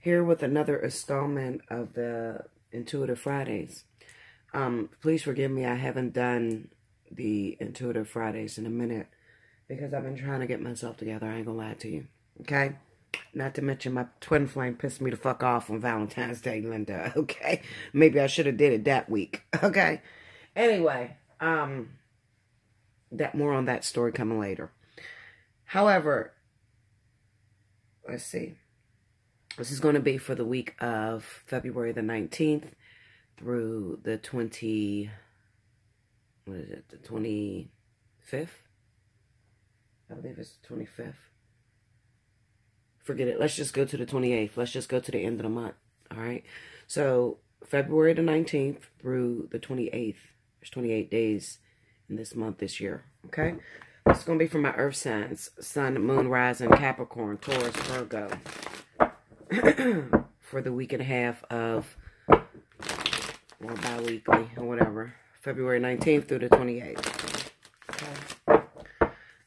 here with another installment of the Intuitive Fridays. Please forgive me, I haven't done the Intuitive Fridays in a minute because I've been trying to get myself together. I ain't gonna lie to you, okay? Not to mention my twin flame pissed me the fuck off on Valentine's Day, Linda, okay? Maybe I should have did it that week, okay? Anyway, more on that story coming later. However, let's see. This is going to be for the week of February the 19th through the 25th? I believe it's the 25th. Forget it. Let's just go to the 28th. Let's just go to the end of the month. All right. So February the 19th through the 28th. There's 28 days in this month this year. Okay. It's going to be for my earth signs. Sun, moon, rising, Capricorn, Taurus, Virgo. For the week and a half of, or bi-weekly, or whatever. February 19th through the 28th. Okay.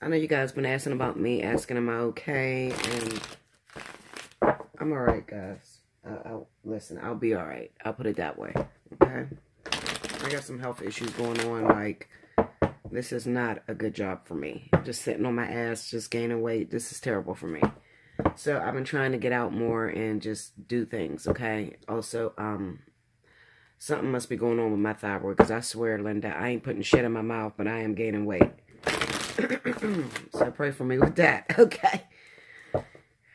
I know you guys been asking about me, asking am I okay, and I'm alright, guys. Listen, I'll be alright. I'll put it that way, okay? I got some health issues going on, like, this is not a good job for me. Just sitting on my ass, just gaining weight, this is terrible for me. So, I've been trying to get out more and just do things, okay? Also, something must be going on with my thyroid, because I swear, Linda, I ain't putting shit in my mouth, but I am gaining weight. So pray for me with that, okay?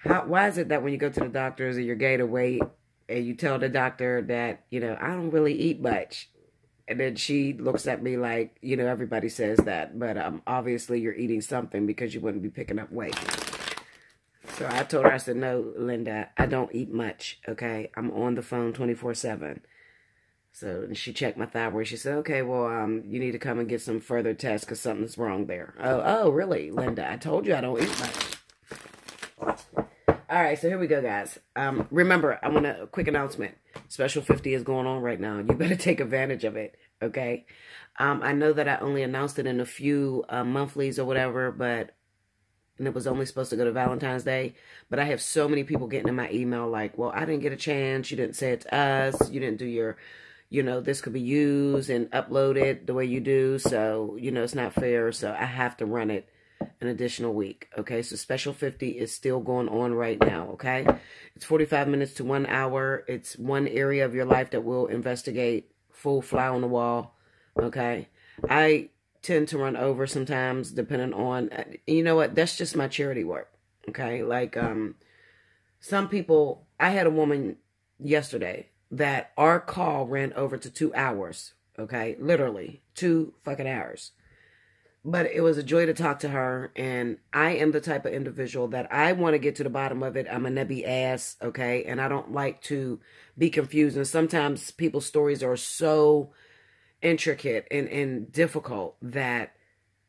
Why is it that when you go to the doctors and you're gaining weight and you tell the doctor that, you know, I don't really eat much, and then she looks at me like, you know, everybody says that, but obviously you're eating something because you wouldn't be picking up weight. So I told her, I said, no, Linda, I don't eat much, okay? I'm on the phone 24/7. So she checked my thyroid. She said, okay, well, you need to come and get some further tests because something's wrong there. Oh, really, Linda? I told you I don't eat much. All right, so here we go, guys. Remember, I want a quick announcement. Special 50 is going on right now. You better take advantage of it, okay? I know that I only announced it in a few monthlies or whatever, and it was only supposed to go to Valentine's Day. But I have so many people getting in my email like, well, I didn't get a chance. You didn't say it to us. You didn't do your... You know, this could be used and uploaded the way you do. So, you know, it's not fair. So I have to run it an additional week. Okay. So Special 50 is still going on right now. Okay. It's 45 minutes to 1 hour. It's one area of your life that we'll investigate. Full fly on the wall. Okay. I tend to run over sometimes depending on, you know what? That's just my charity work. Okay. Like, some people, I had a woman yesterday that our call ran over to 2 hours, okay? Literally, 2 fucking hours. But it was a joy to talk to her, and I am the type of individual that I want to get to the bottom of it. I'm a nebby ass, okay? And I don't like to be confused. And sometimes people's stories are so intricate and difficult that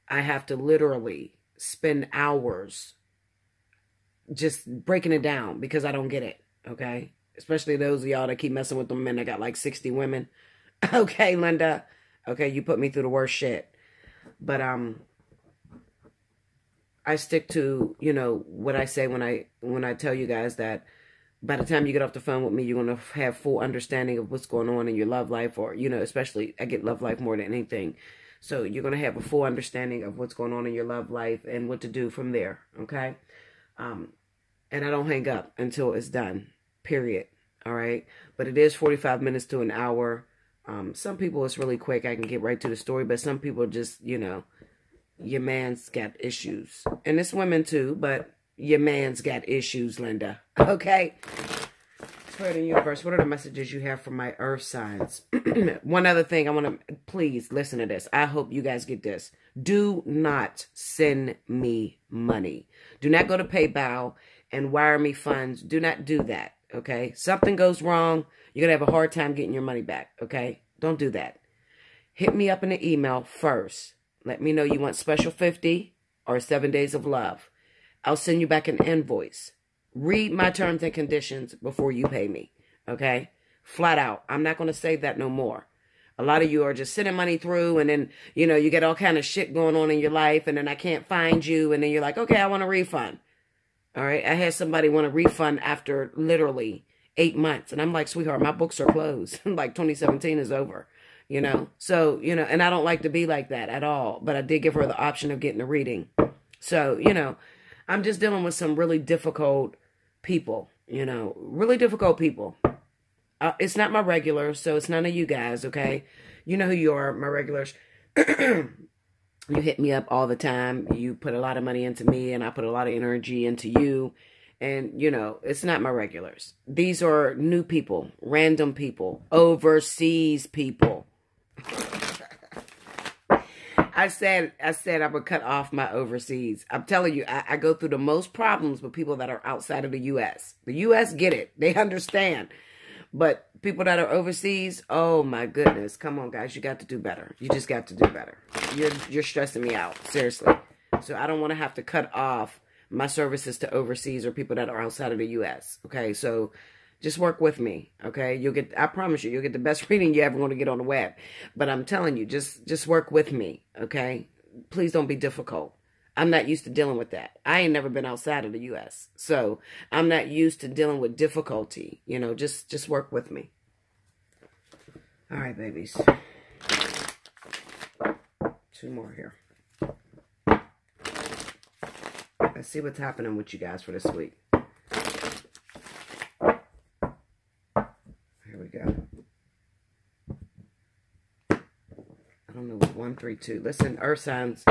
I have to literally spend hours just breaking it down because I don't get it, okay? Especially those of y'all that keep messing with them men that got like 60 women. Okay, Linda. Okay, you put me through the worst shit. But I stick to, you know, what I say when I tell you guys that by the time you get off the phone with me, you're going to have full understanding of what's going on in your love life, or, you know, especially I get love life more than anything. So you're going to have a full understanding of what's going on in your love life and what to do from there. Okay. And I don't hang up until it's done. Period. All right. But it is 45 minutes to an hour. Some people it's really quick. I can get right to the story. But some people just, you know, your man's got issues. And it's women too. But your man's got issues, Linda. Okay. Spirit of the universe, what are the messages you have from my earth signs? One other thing I want to, please listen to this. I hope you guys get this. Do not send me money. Do not go to PayPal and wire me funds. Do not do that. Okay, something goes wrong, you're going to have a hard time getting your money back, okay? Don't do that. Hit me up in the email first. Let me know you want Special 50 or 7 Days of Love. I'll send you back an invoice. Read my terms and conditions before you pay me, okay? Flat out. I'm not going to say that no more. A lot of you are just sending money through, and then, you know, you get all kind of shit going on in your life, and then I can't find you, and then you're like, okay, I want a refund. All right, I had somebody want a refund after literally 8 months. And I'm like, sweetheart, my books are closed. Like 2017 is over, you know? So, you know, and I don't like to be like that at all. But I did give her the option of getting a reading. So, you know, I'm just dealing with some really difficult people, you know, really difficult people. It's not my regulars, so it's none of you guys, okay? You know who you are, my regulars. You hit me up all the time. You put a lot of money into me, and I put a lot of energy into you. And, you know, it's not my regulars. These are new people, random people, overseas people. I said I would cut off my overseas. I'm telling you, I go through the most problems with people that are outside of the U.S. The U.S. get it. They understand. But people that are overseas, oh my goodness. Come on, guys. You got to do better. You just got to do better. You're stressing me out. Seriously. So I don't want to have to cut off my services to overseas or people that are outside of the U.S. Okay, so just work with me. Okay, you'll get, I promise you, you'll get the best reading you ever want to get on the web. But I'm telling you, just work with me. Okay, please don't be difficult. I'm not used to dealing with that. I ain't never been outside of the U.S. So I'm not used to dealing with difficulty. You know, just work with me. All right, babies. 2 more here. Let's see what's happening with you guys for this week. Here we go. I don't know what 132. Listen, earth signs,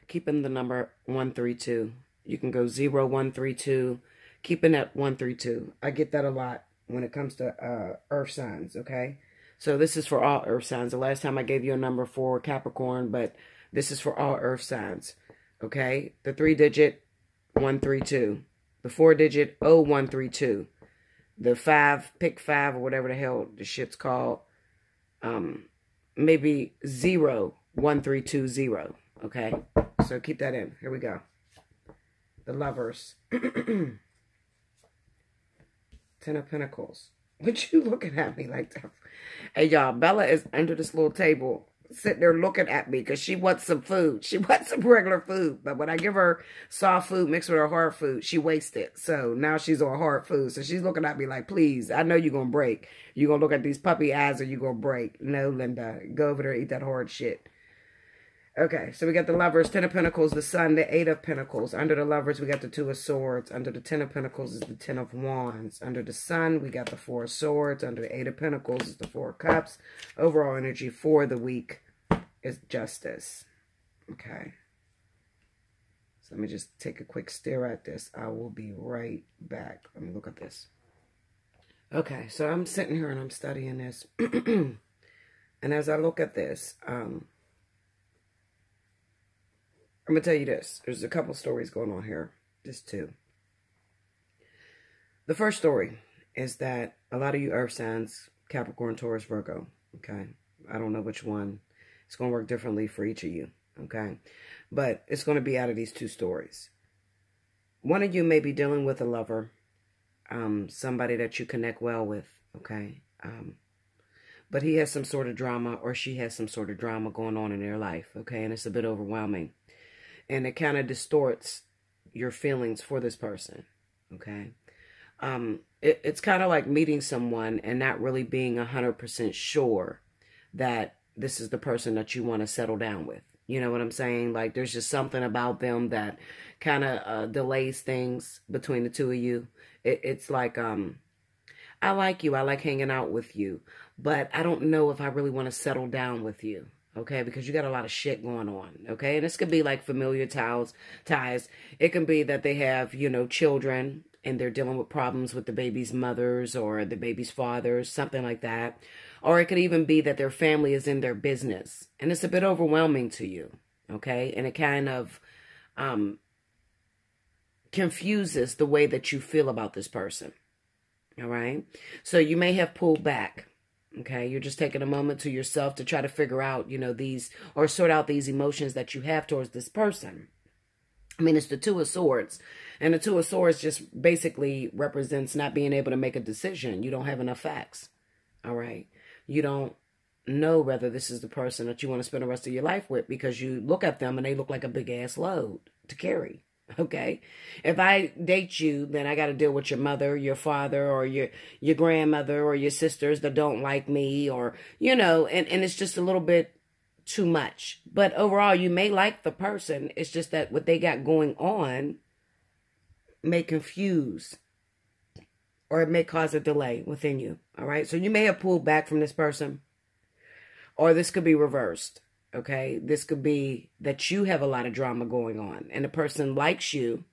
keeping the number 132. You can go 0132. Keeping that 132. I get that a lot when it comes to earth signs, okay? So this is for all earth signs. The last time I gave you a number for Capricorn, but this is for all earth signs, okay? The 3-digit 132. The 4-digit 0132. The 5, pick 5 or whatever the hell the shit's called. Maybe 0132. Okay? So keep that in. Here we go. The Lovers. 10 of Pentacles. What you looking at me like that? Hey, y'all. Bella is under this little table, sitting there looking at me because she wants some food. She wants some regular food. But when I give her soft food mixed with her hard food, she wastes it. So now she's on hard food. So she's looking at me like, please, I know you're going to break. You're going to look at these puppy eyes or you're going to break. No, Linda. Go over there and eat that hard shit. Okay, so we got the Lovers, 10 of Pentacles, the Sun, the 8 of Pentacles. Under the Lovers, we got the 2 of Swords. Under the 10 of Pentacles is the 10 of Wands. Under the Sun, we got the 4 of Swords. Under the 8 of Pentacles is the 4 of Cups. Overall energy for the week is Justice. Okay. So let me just take a quick stare at this. I will be right back. Let me look at this. Okay, so I'm sitting here and I'm studying this. And as I look at this, I'm going to tell you this. There's a couple stories going on here. Just 2. The first story is that a lot of you earth signs, Capricorn, Taurus, Virgo, okay? I don't know which one. It's going to work differently for each of you, okay? But it's going to be out of these 2 stories. One of you may be dealing with a lover, somebody that you connect well with, okay? But he has some sort of drama or she has some sort of drama going on in their life, okay? And it's a bit overwhelming. And it kind of distorts your feelings for this person, okay? It's kind of like meeting someone and not really being 100% sure that this is the person that you want to settle down with. You know what I'm saying? Like, there's just something about them that kind of delays things between the 2 of you. It's like, I like you. I like hanging out with you. But I don't know if I really want to settle down with you. Okay, because you got a lot of shit going on, okay? And this could be like familiar ties. It can be that they have, you know, children and they're dealing with problems with the baby's mothers or the baby's fathers, something like that. Or it could even be that their family is in their business. And it's a bit overwhelming to you, okay? And it kind of confuses the way that you feel about this person, all right? So you may have pulled back. Okay, you're just taking a moment to yourself to try to figure out, you know, these, or sort out these emotions that you have towards this person. I mean, it's the 2 of Swords. And the 2 of Swords just basically represents not being able to make a decision. You don't have enough facts. All right. You don't know whether this is the person that you want to spend the rest of your life with because you look at them and they look like a big ass load to carry. Okay. If I date you, then I got to deal with your mother, your father, or your grandmother, or your sisters that don't like me, or, you know, and it's just a little bit too much. But overall, you may like the person. It's just that what they got going on may confuse, or it may cause a delay within you. All right. So you may have pulled back from this person, or this could be reversed. Okay, this could be that you have a lot of drama going on and the person likes you,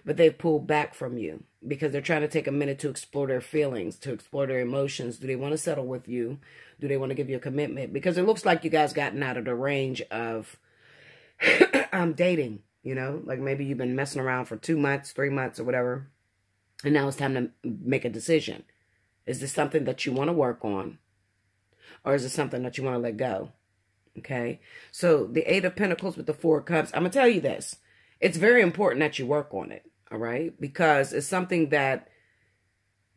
but they've pulled back from you because they're trying to take a minute to explore their feelings, to explore their emotions. Do they want to settle with you? Do they want to give you a commitment? Because it looks like you guys gotten out of the range of dating, you know, like maybe you've been messing around for 2 months, 3 months or whatever. And now it's time to make a decision. Is this something that you want to work on? Or is it something that you want to let go? Okay, so the 8 of Pentacles with the 4 of Cups. I'm going to tell you this. It's very important that you work on it, all right? Because it's something that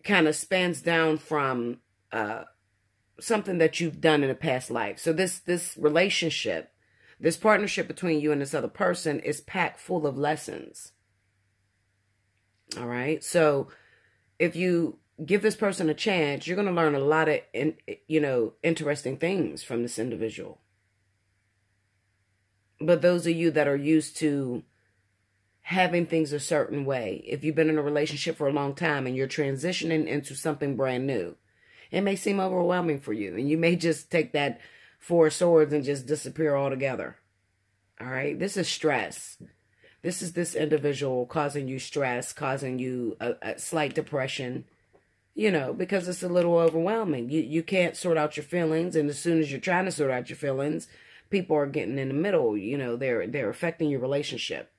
kind of spans down from something that you've done in a past life. So this relationship, this partnership between you and this other person is packed full of lessons, all right? So if you give this person a chance, you're going to learn a lot of, interesting things from this individual. But those of you that are used to having things a certain way, if you've been in a relationship for a long time and you're transitioning into something brand new, it may seem overwhelming for you. And you may just take that 4 of Swords and just disappear altogether. All right. This is stress. This is this individual causing you stress, causing you a slight depression, you know, because it's a little overwhelming. You can't sort out your feelings. And as soon as you're trying to sort out your feelings, people are getting in the middle, you know, they're affecting your relationship.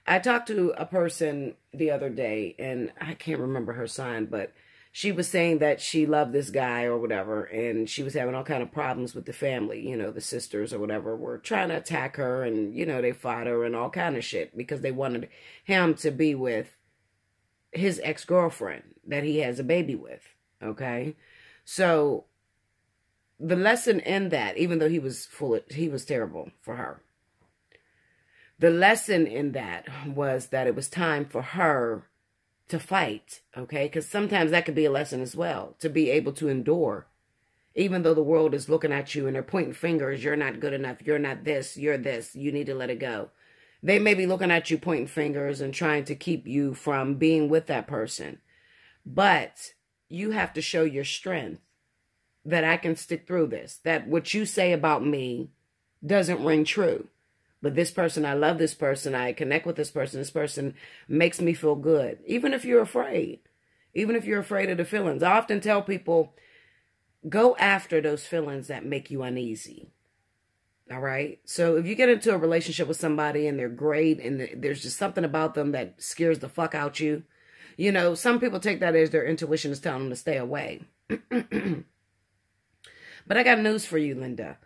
I talked to a person the other day, and I can't remember her sign, but she was saying that she loved this guy or whatever, and she was having all kind of problems with the family. You know, the sisters or whatever were trying to attack her, and, you know, they fought her and all kind of shit because they wanted him to be with his ex-girlfriend that he has a baby with, okay? So the lesson in that, even though he was terrible for her, the lesson in that was that it was time for her to fight, okay? Because sometimes that could be a lesson as well, to be able to endure, even though the world is looking at you and they're pointing fingers, you're not good enough, you're not this, you're this, you need to let it go. They may be looking at you, pointing fingers and trying to keep you from being with that person. But you have to show your strength, that I can stick through this, that what you say about me doesn't ring true. But this person, I love this person, I connect with this person makes me feel good. Even if you're afraid, even if you're afraid of the feelings. I often tell people, go after those feelings that make you uneasy. All right. So if you get into a relationship with somebody and they're great and there's just something about them that scares the fuck out you, you know, some people take that as their intuition is telling them to stay away. But I got news for you, Linda.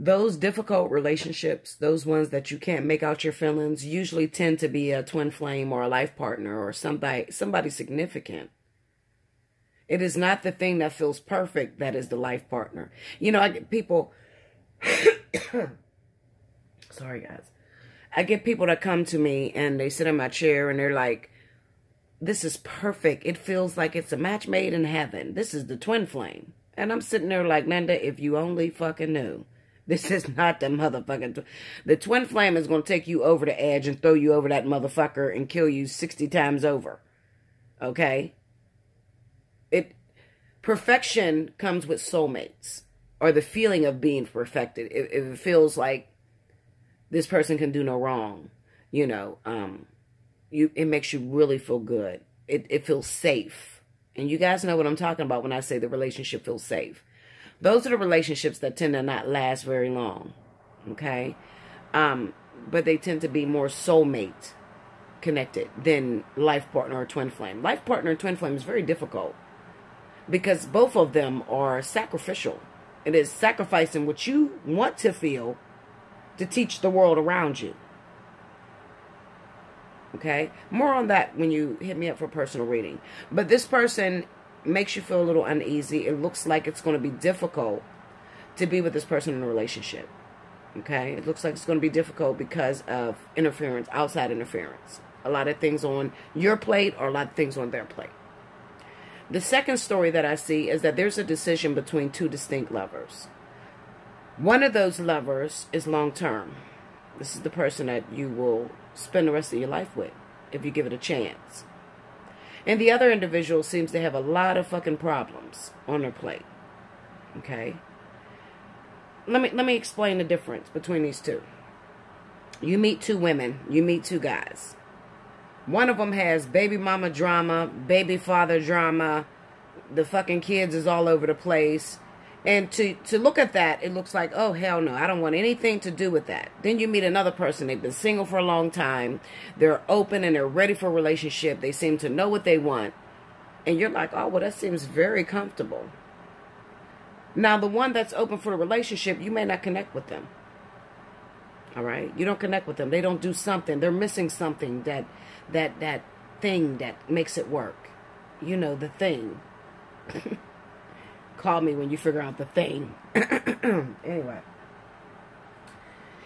Those difficult relationships, those ones that you can't make out your feelings, usually tend to be a twin flame or a life partner or somebody significant. It is not the thing that feels perfect that is the life partner. You know, I get people... Sorry, guys. I get people that come to me and they sit in my chair and they're like, this is perfect. It feels like it's a match made in heaven. This is the twin flame. And I'm sitting there like, Linda, if you only fucking knew. This is not the motherfucking... The twin flame is going to take you over the edge and throw you over that motherfucker and kill you 60 times over. Okay? Perfection comes with soulmates. Or the feeling of being perfected. It feels like this person can do no wrong. You know, it makes you really feel good. It feels safe. And you guys know what I'm talking about when I say the relationship feels safe. Those are the relationships that tend to not last very long. Okay? But they tend to be more soulmate connected than life partner or twin flame. Life partner and twin flame is very difficult. Because both of them are sacrificial. It is sacrificing what you want to feel to teach the world around you. Okay? More on that when you hit me up for a personal reading. But this person makes you feel a little uneasy. It looks like it's going to be difficult to be with this person in a relationship. Okay? It looks like it's going to be difficult because of interference, outside interference. A lot of things on your plate or a lot of things on their plate. The second story that I see is that there's a decision between two distinct lovers. One of those lovers is long-term. This is the person that you will spend the rest of your life with if you give it a chance. And the other individual seems to have a lot of fucking problems on their plate. Okay? Let me explain the difference between these two. You meet two women. You meet two guys. One of them has baby mama drama, baby father drama. The fucking kids is all over the place. And to look at that, it looks like, oh, hell no, I don't want anything to do with that. Then you meet another person. They've been single for a long time. They're open and they're ready for a relationship. They seem to know what they want. And you're like, oh, well, that seems very comfortable. Now, the one that's open for a relationship, you may not connect with them. All right? You don't connect with them. They don't do something. They're missing something, that thing that makes it work. You know, the thing. Call me when you figure out the thing. Anyway.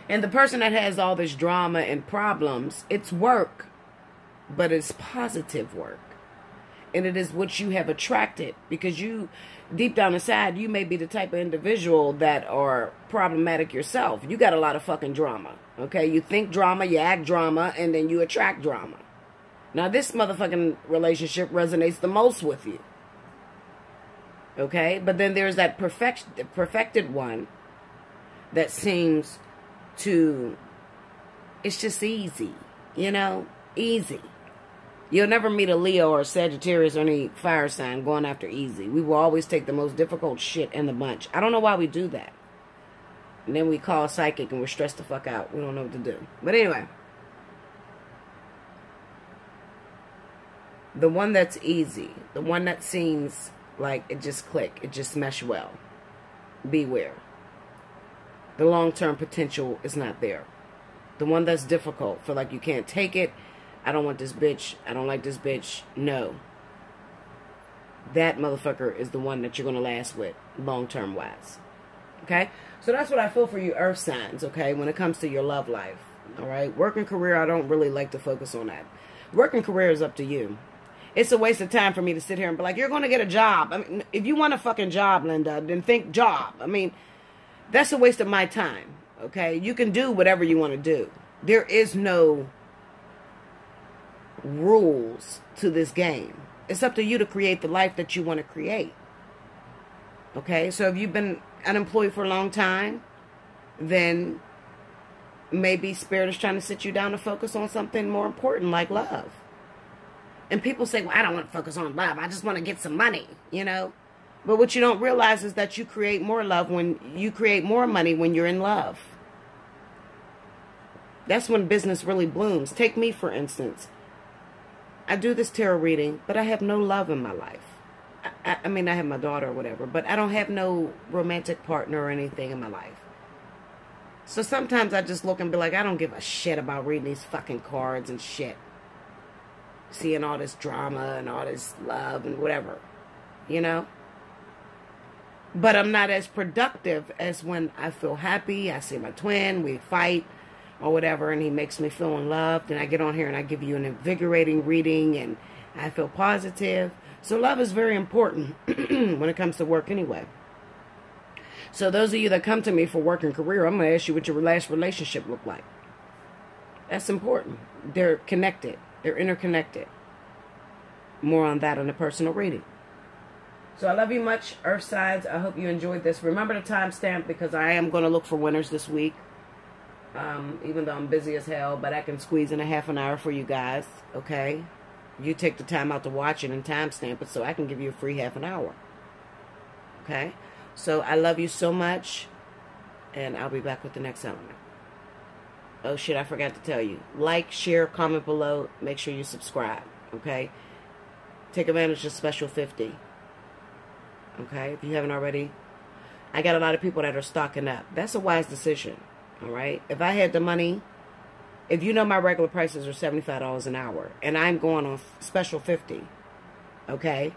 And the person that has all this drama and problems, it's work, but it's positive work. And it is what you have attracted, because you, deep down inside, you may be the type of individual that are problematic yourself. You got a lot of fucking drama, okay? You think drama, you act drama, and then you attract drama. Now, this motherfucking relationship resonates the most with you, okay? But then there's that perfected one that seems to, it's just easy, you know? Easy. You'll never meet a Leo or a Sagittarius or any fire sign going after easy. We will always take the most difficult shit in the bunch. I don't know why we do that. And then we call psychic and we're stressed the fuck out. We don't know what to do. But anyway. The one that's easy. The one that seems like it just click. It just mesh well. Beware. The long-term potential is not there. The one that's difficult. Feel like you can't take it. I don't want this bitch. I don't like this bitch. No. That motherfucker is the one that you're going to last with, long-term wise. Okay? So that's what I feel for you earth signs, okay, when it comes to your love life. All right? Work and career, I don't really like to focus on that. Work and career is up to you. It's a waste of time for me to sit here and be like, you're going to get a job. I mean, if you want a fucking job, Linda, then think job. I mean, that's a waste of my time, okay? You can do whatever you want to do. There is no rules to this game. It's up to you to create the life that you want to create. Okay? So if you've been unemployed for a long time, then maybe Spirit is trying to sit you down to focus on something more important like love. And people say, well, I don't want to focus on love. I just want to get some money, you know? But what you don't realize is that you create more love when you create more money when you're in love. That's when business really blooms. Take me, for instance. I do this tarot reading, but I have no love in my life. I mean, I have my daughter or whatever, but I don't have no romantic partner or anything in my life. So sometimes I just look and be like, I don't give a shit about reading these fucking cards and shit. Seeing all this drama and all this love and whatever, you know? But I'm not as productive as when I feel happy, I see my twin, we fight, or whatever, and he makes me feel in love. Then I get on here and I give you an invigorating reading and I feel positive. So love is very important when it comes to work anyway. So those of you that come to me for work and career, I'm going to ask you what your last relationship looked like. That's important. They're connected. They're interconnected. More on that in the personal reading. So I love you much, Earth signs. I hope you enjoyed this. Remember the timestamp because I am going to look for winners this week. Even though I'm busy as hell, but I can squeeze in a half an hour for you guys, okay? You take the time out to watch it and timestamp it so I can give you a free half an hour, okay? So I love you so much, and I'll be back with the next element. Oh, shit, I forgot to tell you. Like, share, comment below. Make sure you subscribe, okay? Take advantage of Special 50, okay? If you haven't already. I got a lot of people that are stocking up. That's a wise decision. All right. If I had the money, if you know my regular prices are $75 an hour and I'm going on special 50, okay,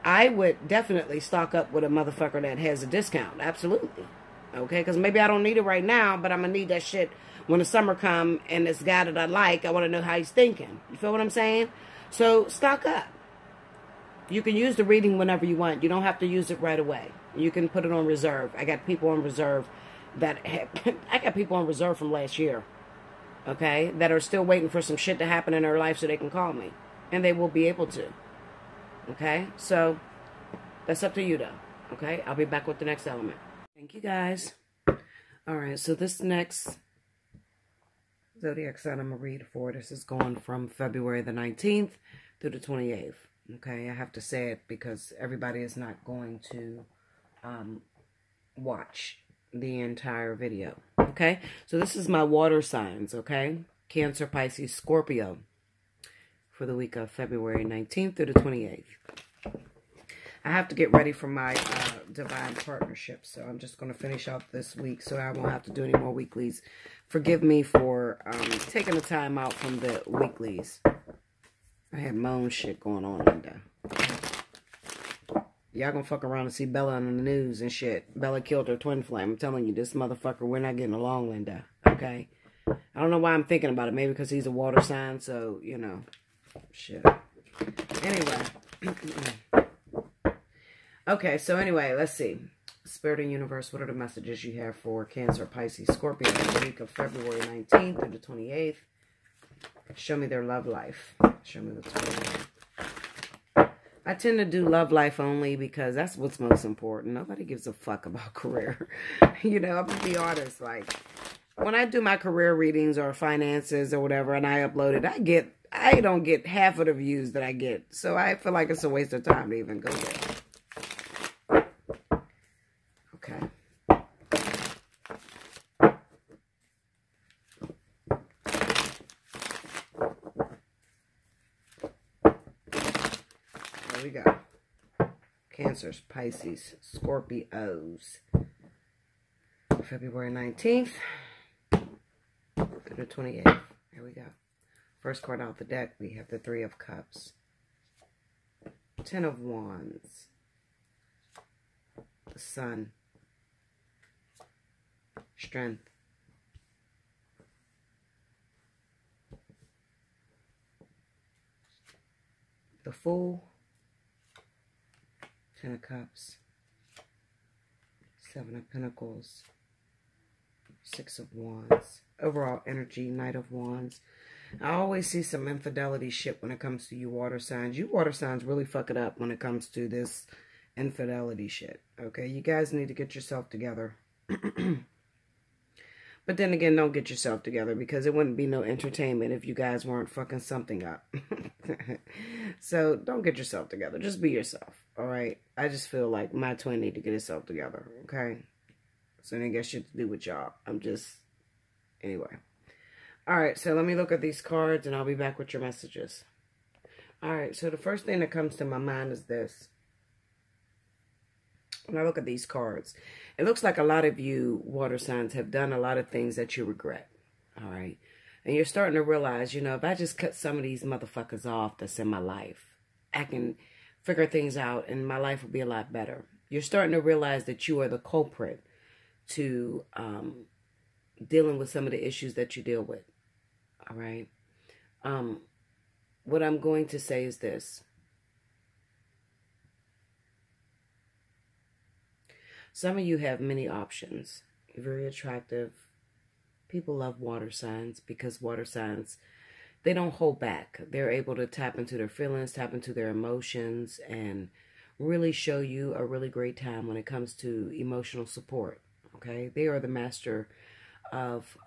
I would definitely stock up with a motherfucker that has a discount. Absolutely. Okay, because maybe I don't need it right now, but I'm going to need that shit when the summer come and this guy that I like, I want to know how he's thinking. You feel what I'm saying? So stock up. You can use the reading whenever you want. You don't have to use it right away. You can put it on reserve. I got people on reserve I got people on reserve from last year. Okay, that are still waiting for some shit to happen in their life so they can call me. And they will be able to. Okay, so that's up to you though. Okay, I'll be back with the next element. Thank you guys. Alright, so this next zodiac sign I'm going to read for, this is going from February the 19th through the 28th. Okay, I have to say it because everybody is not going to watch the entire video. Okay, so this is my water signs, okay? Cancer, Pisces, Scorpio for the week of February 19th through the 28th. I have to get ready for my divine partnership, so I'm just going to finish off this week so I won't have to do any more weeklies. Forgive me for taking the time out from the weeklies. I had my own shit going on, Linda. Y'all gonna fuck around and see Bella on the news and shit. Bella killed her twin flame. I'm telling you, this motherfucker, we're not getting along, Linda. Okay? I don't know why I'm thinking about it. Maybe because he's a water sign, so, you know. Shit. Anyway. Okay, so anyway, let's see. Spirit and Universe, what are the messages you have for Cancer, Pisces, Scorpio, the week of February 19th through the 28th? Show me their love life. Show me what's going on. I tend to do love life only because that's what's most important. Nobody gives a fuck about career. You know, I'm going to be honest. Like, when I do my career readings or finances or whatever and I upload it, I don't get half of the views that I get. So I feel like it's a waste of time to even go there. Okay. There we go. Cancers, Pisces, Scorpios. February 19th through the 28th. Here we go. First card out the deck, we have the Three of Cups. 10 of Wands. The Sun. Strength. The Fool. 10 of Cups. 7 of Pentacles. 6 of Wands. Overall energy, Knight of Wands. I always see some infidelity shit when it comes to you water signs. You water signs really fuck it up when it comes to this infidelity shit. Okay, you guys need to get yourself together. But then again, don't get yourself together because it wouldn't be no entertainment if you guys weren't fucking something up. So don't get yourself together. Just be yourself. All right. I just feel like my twin need to get himself together. Okay. So I ain't got shit to do with y'all. I'm just, anyway. All right. So let me look at these cards and I'll be back with your messages. All right. So the first thing that comes to my mind is this. When I look at these cards, it looks like a lot of you water signs have done a lot of things that you regret. All right. And you're starting to realize, you know, if I just cut some of these motherfuckers off that's in my life, I can figure things out and my life will be a lot better. You're starting to realize that you are the culprit to dealing with some of the issues that you deal with. All right. What I'm going to say is this. Some of you have many options. You're very attractive. People love water signs because water signs, they don't hold back. They're able to tap into their feelings, tap into their emotions, and really show you a really great time when it comes to emotional support. Okay? They are the master of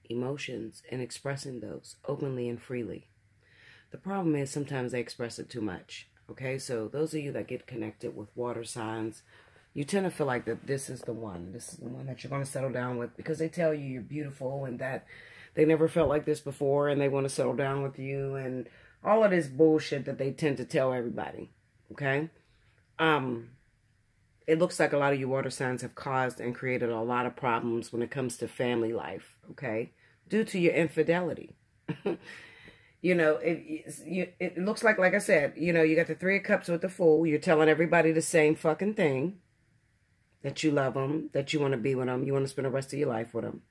emotions and expressing those openly and freely. The problem is sometimes they express it too much. Okay, so those of you that get connected with water signs, you tend to feel like that this is the one. This is the one that you're going to settle down with because they tell you you're beautiful and that they never felt like this before and they want to settle down with you and all of this bullshit that they tend to tell everybody. Okay? It looks like a lot of you water signs have caused and created a lot of problems when it comes to family life. Okay? Due to your infidelity. You know, it looks like I said, you know, you got the Three of Cups with the Fool. You're telling everybody the same fucking thing. that you love them, that you want to be with them, you want to spend the rest of your life with them.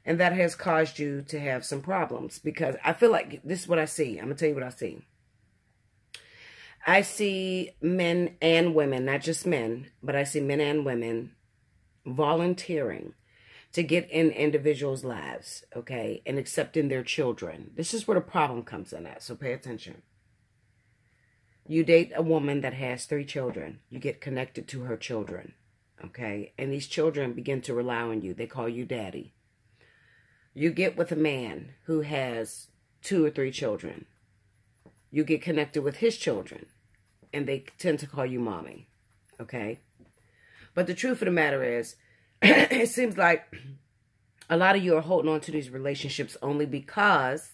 And that has caused you to have some problems, because I feel like this is what I see. I'm going to tell you what I see. I see men and women, not just men, but I see men and women volunteering to get in individuals' lives, okay, and accepting their children. This is where the problem comes in at, so pay attention. You date a woman that has 3 children. You get connected to her children, okay, and these children begin to rely on you. They call you daddy. You get with a man who has 2 or 3 children. You get connected with his children, and they tend to call you mommy, okay? But the truth of the matter is, it seems like a lot of you are holding on to these relationships only because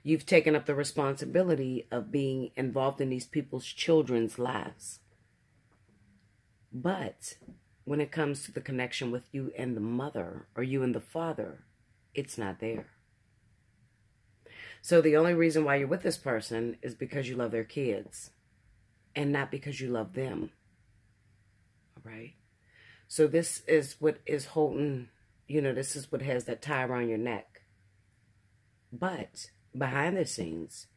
you've taken up the responsibility of being involved in these people's children's lives. But when it comes to the connection with you and the mother, or you and the father, it's not there. So the only reason why you're with this person is because you love their kids, and not because you love them. All right? So this is what is holding, this is what has that tie around your neck. But behind the scenes,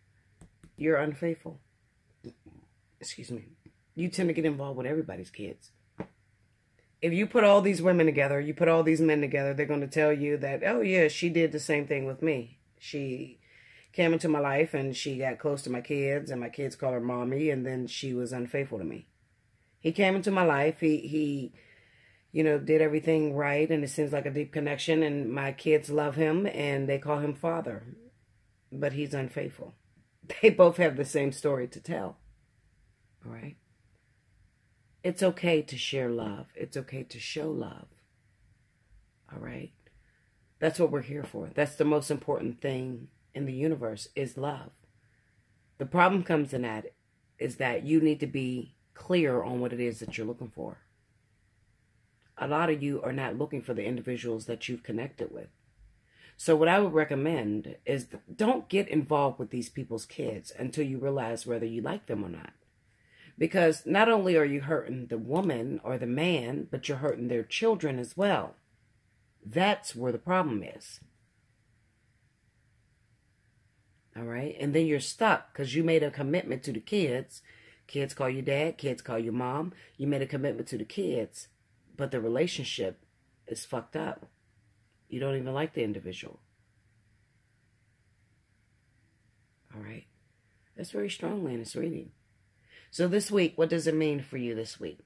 you're unfaithful. Excuse me. You tend to get involved with everybody's kids. If you put all these women together, you put all these men together, they're going to tell you that, oh yeah, she did the same thing with me. She came into my life and she got close to my kids, and my kids call her mommy, and then she was unfaithful to me. He came into my life. He did everything right, and it seems like a deep connection, and my kids love him, and they call him father. But he's unfaithful. They both have the same story to tell. All right? It's okay to share love. It's okay to show love. All right? That's what we're here for. That's the most important thing in the universe, is love. The problem comes in that is that you need to be clear on what it is that you're looking for. A lot of you are not looking for the individuals that you've connected with. So what I would recommend is don't get involved with these people's kids until you realize whether you like them or not. Because not only are you hurting the woman or the man, but you're hurting their children as well. That's where the problem is. All right? And then you're stuck because you made a commitment to the kids. Kids call you dad. Kids call you mom. You made a commitment to the kids. But the relationship is fucked up. You don't even like the individual. All right? That's very strongly in this reading. So this week, what does it mean for you this week?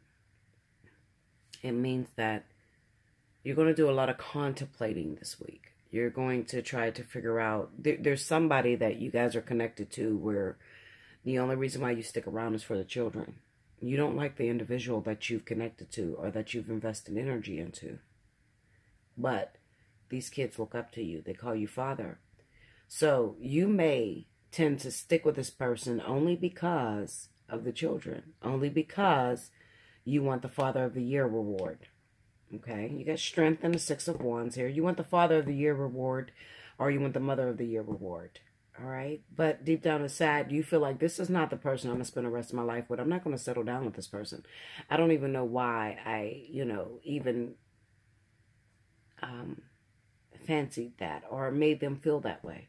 It means that you're going to do a lot of contemplating this week. You're going to try to figure out, there's somebody that you guys are connected to where the only reason why you stick around is for the children. You don't like the individual that you've connected to or that you've invested energy into. But these kids look up to you. They call you father. So you may tend to stick with this person only because of the children. Only because you want the Father of the Year reward. Okay? You got strength in the 6 of Wands here. You want the Father of the Year reward, or you want the Mother of the Year reward. All right? But deep down inside, you feel like this is not the person I'm going to spend the rest of my life with. I'm not going to settle down with this person. I don't even know why I, even fancied that or made them feel that way.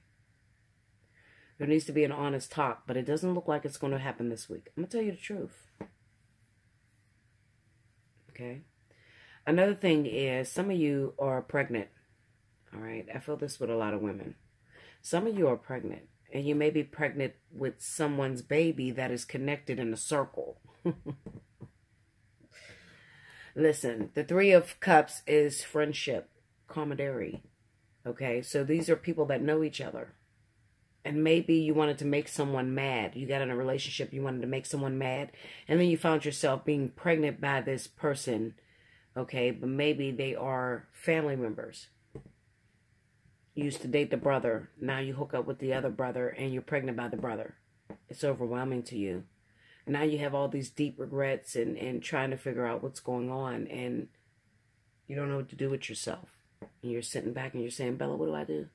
There needs to be an honest talk, but it doesn't look like it's going to happen this week. I'm going to tell you the truth. Okay? Another thing is some of you are pregnant. All right? I feel this with a lot of women. Some of you are pregnant, and you may be pregnant with someone's baby that is connected in a circle. Listen, the 3 of Cups is friendship, camaraderie. Okay? So these are people that know each other. And maybe you wanted to make someone mad. You got in a relationship, you wanted to make someone mad. And then you found yourself being pregnant by this person. Okay, but maybe they are family members. You used to date the brother. Now you hook up with the other brother and you're pregnant by the brother. It's overwhelming to you. Now you have all these deep regrets and trying to figure out what's going on. And you don't know what to do with yourself. And you're sitting back and you're saying, Bella, what do I do?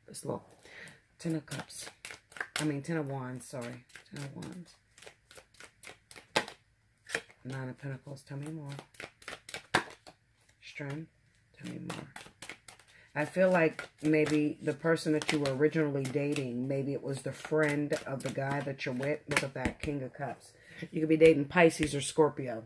Let's look. 10 of Cups. 10 of Wands, sorry. 10 of Wands. Nine of Pentacles. Tell me more. Strength. Tell me more. I feel like maybe the person that you were originally dating, maybe it was the friend of the guy that you're with. Look at that, King of Cups. You could be dating Pisces or Scorpio.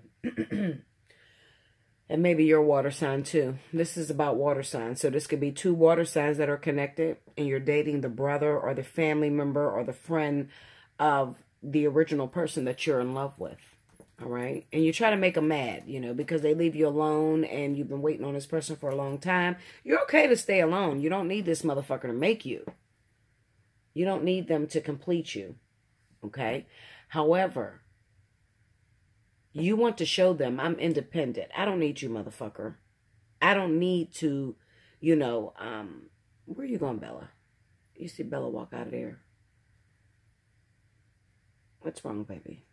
And maybe your water sign too. This is about water signs. So this could be two water signs that are connected. And you're dating the brother or the family member or the friend of the original person that you're in love with. All right. And you try to make them mad, you know, because they leave you alone and you've been waiting on this person for a long time. You're okay to stay alone. You don't need this motherfucker to make you. You don't need them to complete you. Okay. However, you want to show them I'm independent. I don't need you, motherfucker. I don't need to, you know, where are you going, Bella? You see Bella walk out of there. What's wrong, baby?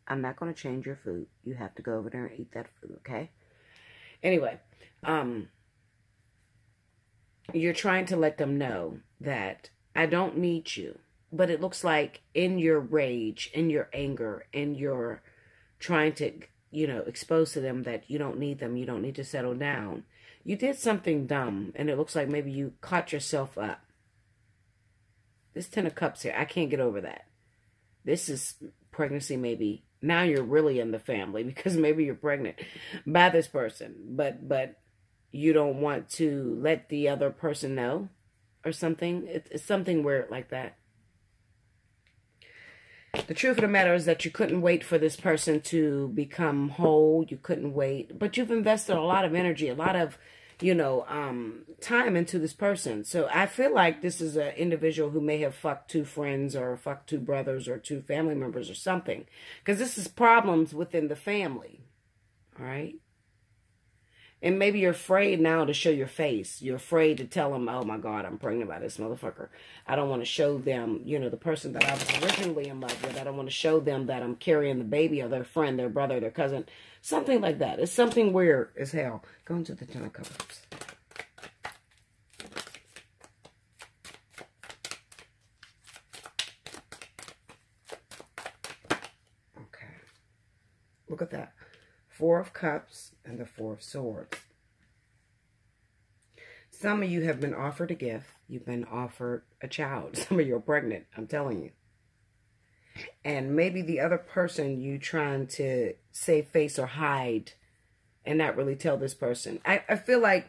I'm not going to change your food. You have to go over there and eat that food, okay? Anyway, you're trying to let them know that I don't need you. But it looks like in your rage, in your anger, in your trying to, you know, expose to them that you don't need them, you don't need to settle down. You did something dumb, and it looks like maybe you caught yourself up. This 10 of Cups here, I can't get over that. This is pregnancy maybe. Now you're really in the family because maybe you're pregnant by this person. But you don't want to let the other person know or something. It's something weird like that. The truth of the matter is that you couldn't wait for this person to become whole. You couldn't wait. But you've invested a lot of energy, a lot of, you know, time into this person. So I feel like this is an individual who may have fucked two friends or fucked two brothers or two family members or something. Because this is problems within the family. All right? And maybe you're afraid now to show your face. You're afraid to tell them, oh my God, I'm pregnant by this motherfucker. I don't want to show them, you know, the person that I was originally in love with. I don't want to show them that I'm carrying the baby or their friend, their brother, their cousin. Something like that. It's something weird as hell. Go into the 10 of Cups. Okay. Look at that. 4 of Cups and the 4 of Swords. Some of you have been offered a gift. You've been offered a child. Some of you are pregnant, I'm telling you. And maybe the other person you trying to save face or hide and not really tell this person. I feel like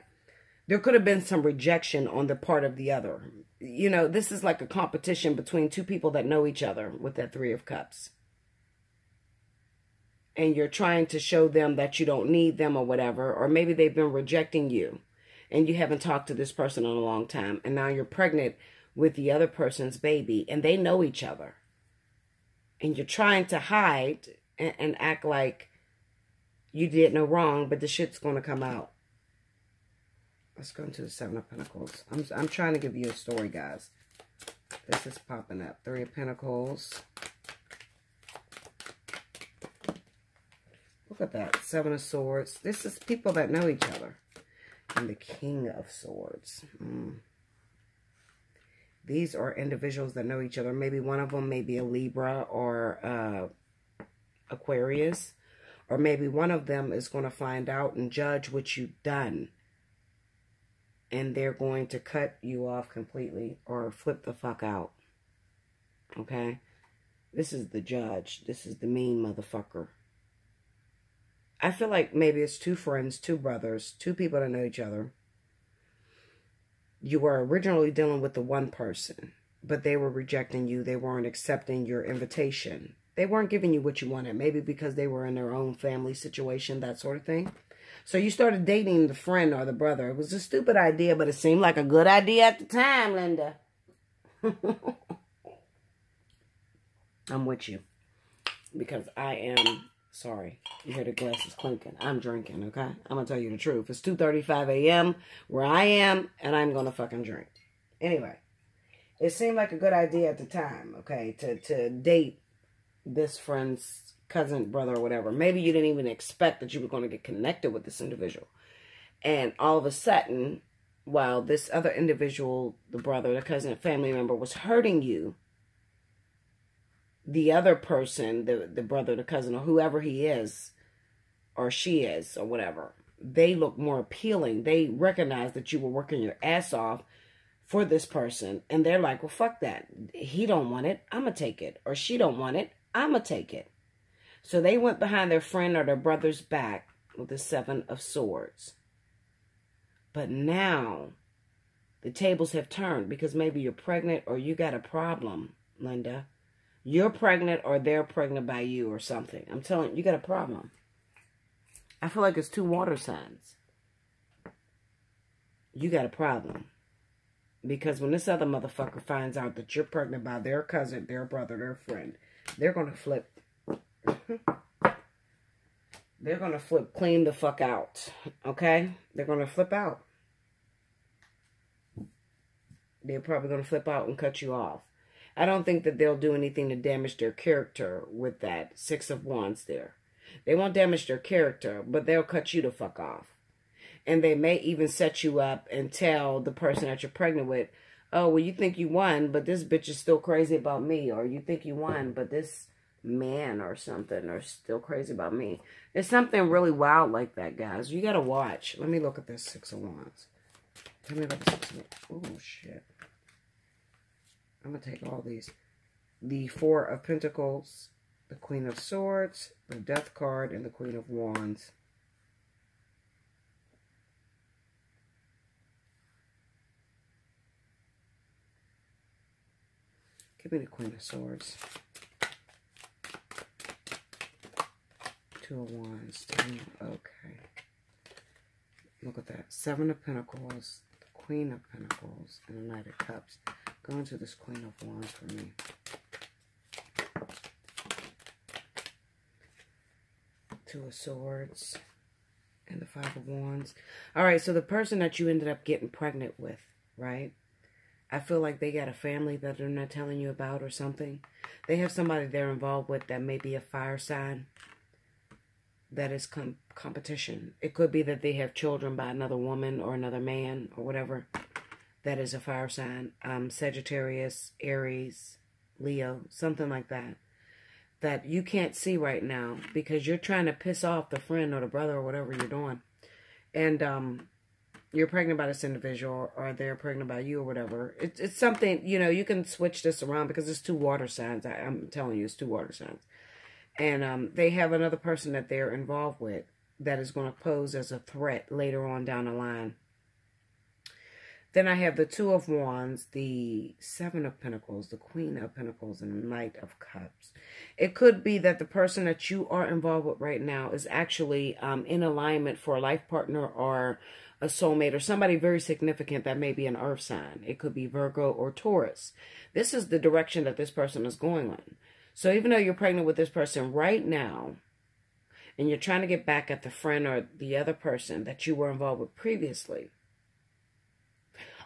there could have been some rejection on the part of the other. You know, this is like a competition between two people that know each other with that 3 of Cups. And you're trying to show them that you don't need them or whatever. Or maybe they've been rejecting you. And you haven't talked to this person in a long time. And now you're pregnant with the other person's baby. And they know each other. And you're trying to hide and act like you did no wrong. But the shit's going to come out. Let's go into the 7 of Pentacles. I'm trying to give you a story, guys. This is popping up. 3 of Pentacles. Look at that. 7 of Swords. This is people that know each other. And the King of Swords. These are individuals that know each other. Maybe one of them may be a Libra or Aquarius. Or maybe one of them is going to find out and judge what you've done. And they're going to cut you off completely or flip the fuck out. Okay? This is the judge. This is the mean motherfucker. I feel like maybe it's 2 friends, 2 brothers, 2 people that know each other. You were originally dealing with the one person, but they were rejecting you. They weren't accepting your invitation. They weren't giving you what you wanted, maybe because they were in their own family situation, that sort of thing. So you started dating the friend or the brother. It was a stupid idea, but it seemed like a good idea at the time, Linda. I'm with you because I am... Sorry, you hear the glasses clinking. I'm drinking, okay? I'm going to tell you the truth. It's 2:35 a.m. where I am, and I'm going to fucking drink. Anyway, it seemed like a good idea at the time, okay, to date this friend's cousin, brother, or whatever. Maybe you didn't even expect that you were going to get connected with this individual. And all of a sudden, while this other individual, the brother, the cousin, family member, was hurting you, the other person, the brother, the cousin, or whoever he is, or she is, or whatever, they look more appealing. They recognize that you were working your ass off for this person, and they're like, well, fuck that. He don't want it, I'm going to take it. Or she don't want it, I'm going to take it. So they went behind their friend or their brother's back with the 7 of Swords. But now the tables have turned because maybe you're pregnant or you got a problem, Linda. You're pregnant or they're pregnant by you or something. I'm telling you, you got a problem. I feel like it's 2 water signs. You got a problem. Because when this other motherfucker finds out that you're pregnant by their cousin, their brother, their friend, they're going to flip. They're going to flip clean the fuck out. Okay? They're going to flip out. They're probably going to flip out and cut you off. I don't think that they'll do anything to damage their character with that 6 of Wands there. They won't damage their character, but they'll cut you the fuck off. And they may even set you up and tell the person that you're pregnant with, oh, well, you think you won, but this bitch is still crazy about me. Or you think you won, but this man or something are still crazy about me. It's something really wild like that, guys. You got to watch. Let me look at this 6 of Wands. Tell me about the 6 of Wands. Oh, shit. I'm going to take all these. The 4 of Pentacles, the Queen of Swords, the Death card, and the Queen of Wands. Give me the Queen of Swords. 2 of Wands. Okay. Look at that. 7 of Pentacles, the Queen of Pentacles, and the Knight of Cups. Go into this Queen of Wands for me. 2 of Swords and the 5 of Wands. All right, so the person that you ended up getting pregnant with, right? I feel like they got a family that they're not telling you about or something. They have somebody they're involved with that may be a fire sign. That is competition. It could be that they have children by another woman or another man or whatever. That is a fire sign. Sagittarius, Aries, Leo, something like that. That you can't see right now because you're trying to piss off the friend or the brother or whatever you're doing. And you're pregnant by this individual or they're pregnant by you or whatever. It's something, you know, you can switch this around because it's 2 water signs. I'm telling you, it's 2 water signs. And they have another person that they're involved with that is going to pose as a threat later on down the line. Then I have the 2 of Wands, the 7 of Pentacles, the Queen of Pentacles, and the Knight of Cups. It could be that the person that you are involved with right now is actually in alignment for a life partner or a soulmate or somebody very significant that may be an earth sign. It could be Virgo or Taurus. This is the direction that this person is going on. So even though you're pregnant with this person right now, and you're trying to get back at the friend or the other person that you were involved with previously,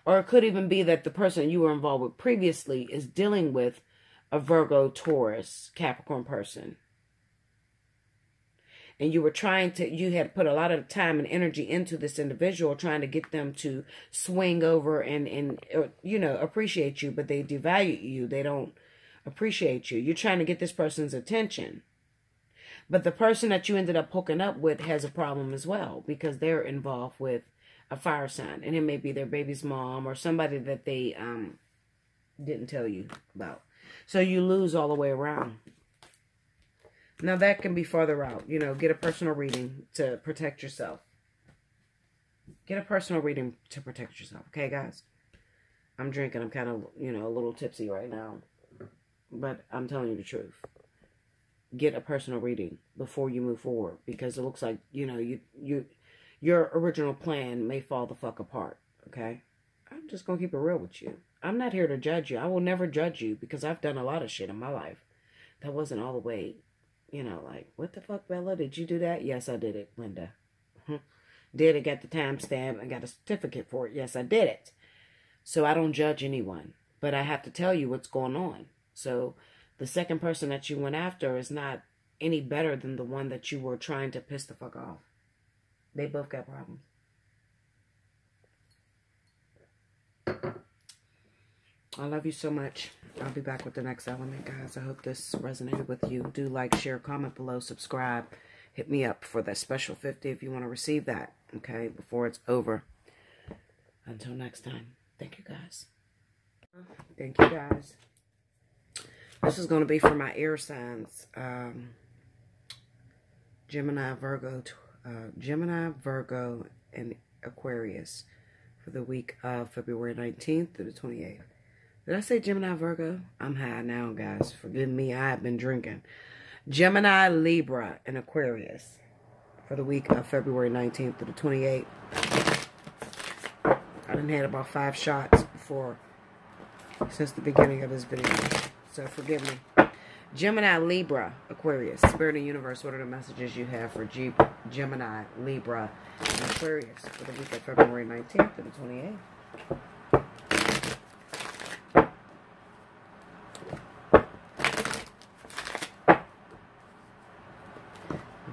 or it could even be that the person you were involved with previously is dealing with a Virgo, Taurus, Capricorn person. And you were trying to, you had put a lot of time and energy into this individual, trying to get them to swing over and you know, appreciate you, but they devalue you. They don't appreciate you. You're trying to get this person's attention. But the person that you ended up hooking up with has a problem as well because they're involved with a fire sign. And it may be their baby's mom or somebody that they didn't tell you about. So you lose all the way around. Now that can be farther out. You know, get a personal reading to protect yourself. Get a personal reading to protect yourself. Okay, guys? I'm drinking. I'm kind of, you know, a little tipsy right now. But I'm telling you the truth. Get a personal reading before you move forward. Because it looks like, you know, your original plan may fall the fuck apart. Okay? I'm just going to keep it real with you. I'm not here to judge you. I will never judge you because I've done a lot of shit in my life. That wasn't all the way, you know, like, what the fuck, Bella? Did you do that? Yes, I did it, Linda. Did it, got the timestamp, and got a certificate for it. Yes, I did it. So I don't judge anyone. But I have to tell you what's going on. So the second person that you went after is not any better than the one that you were trying to piss the fuck off. They both got problems. I love you so much. I'll be back with the next element, guys. I hope this resonated with you. Do like, share, comment below, subscribe. Hit me up for that special 50 if you want to receive that, okay, before it's over. Until next time, thank you, guys. Thank you, guys. This is going to be for my air signs. Gemini, Virgo, and Aquarius for the week of February 19th through the 28th. Did I say Gemini, Virgo? I'm high now, guys. Forgive me, I have been drinking. Gemini, Libra, and Aquarius for the week of February 19th through the 28th. I done had about 5 shots since the beginning of this video. So forgive me. Gemini, Libra, Aquarius. Spirit and Universe, what are the messages you have for Gemini, Libra, and Aquarius for the week of February 19th to the 28th?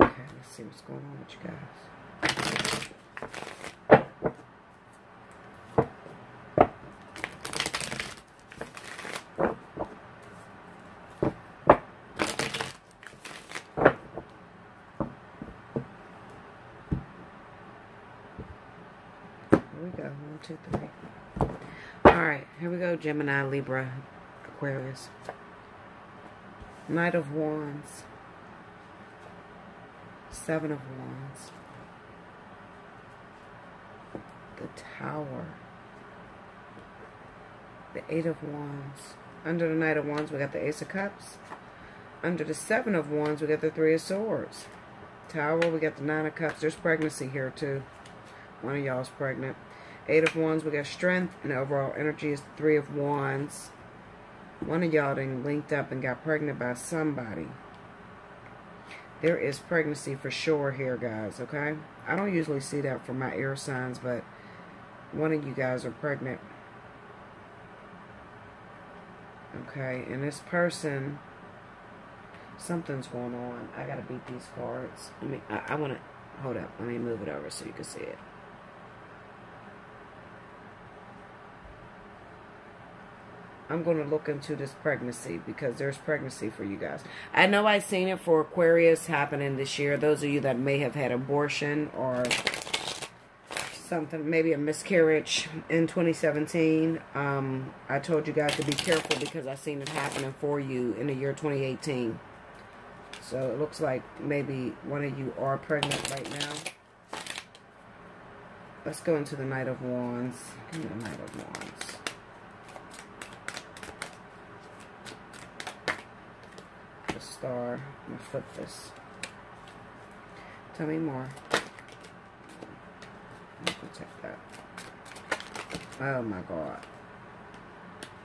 Okay, let's see what's going on with you guys. Here we go. 1, 2, 3. Alright, here we go. Gemini, Libra, Aquarius. Knight of Wands. 7 of Wands. The Tower. The 8 of Wands. Under the Knight of Wands, we got the Ace of Cups. Under the 7 of Wands, we got the 3 of Swords. Tower, we got the 9 of Cups. There's pregnancy here, too. One of y'all is pregnant. 8 of Wands, we got strength, and overall energy is 3 of Wands. One of y'all done linked up and got pregnant by somebody. There is pregnancy for sure here, guys, okay? I don't usually see that for my air signs, but one of you guys are pregnant. Okay, and this person, something's going on. I gotta beat these cards. I want to, hold up, let me move it over so you can see it. I'm going to look into this pregnancy because there's pregnancy for you guys. I know I've seen it for Aquarius happening this year. Those of you that may have had abortion or something, maybe a miscarriage in 2017. I told you guys to be careful because I've seen it happening for you in the year 2018. So it looks like maybe one of you are pregnant right now. Let's go into the Knight of Wands. Give me the Knight of Wands. Star. I'm going to flip this. Tell me more. I'm going to take that. Oh my God.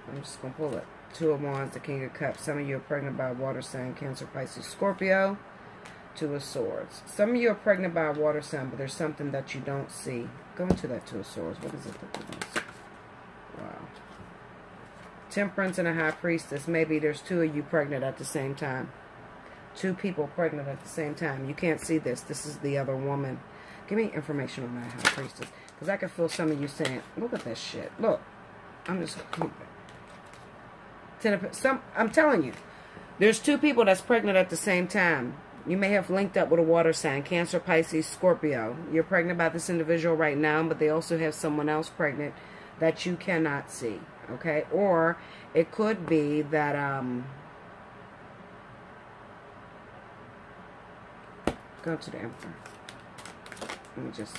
I'm just going to pull it. 2 of Wands, the King of Cups. Some of you are pregnant by a water sign, Cancer, Pisces, Scorpio. 2 of Swords. Some of you are pregnant by a water sign, but there's something that you don't see. Go into that 2 of Swords. What is it that you don't see? Wow. Temperance and a High Priestess. Maybe there's 2 of you pregnant at the same time. 2 people pregnant at the same time. You can't see this. This is the other woman. Give me information on that High Priestess. Because I can feel some of you saying, look at that shit. Look. I'm just... I'm telling you. There's 2 people that's pregnant at the same time. You may have linked up with a water sign. Cancer, Pisces, Scorpio. You're pregnant by this individual right now. But they also have someone else pregnant that you cannot see. Okay? Or it could be that... Go to the Emperor. Let me just...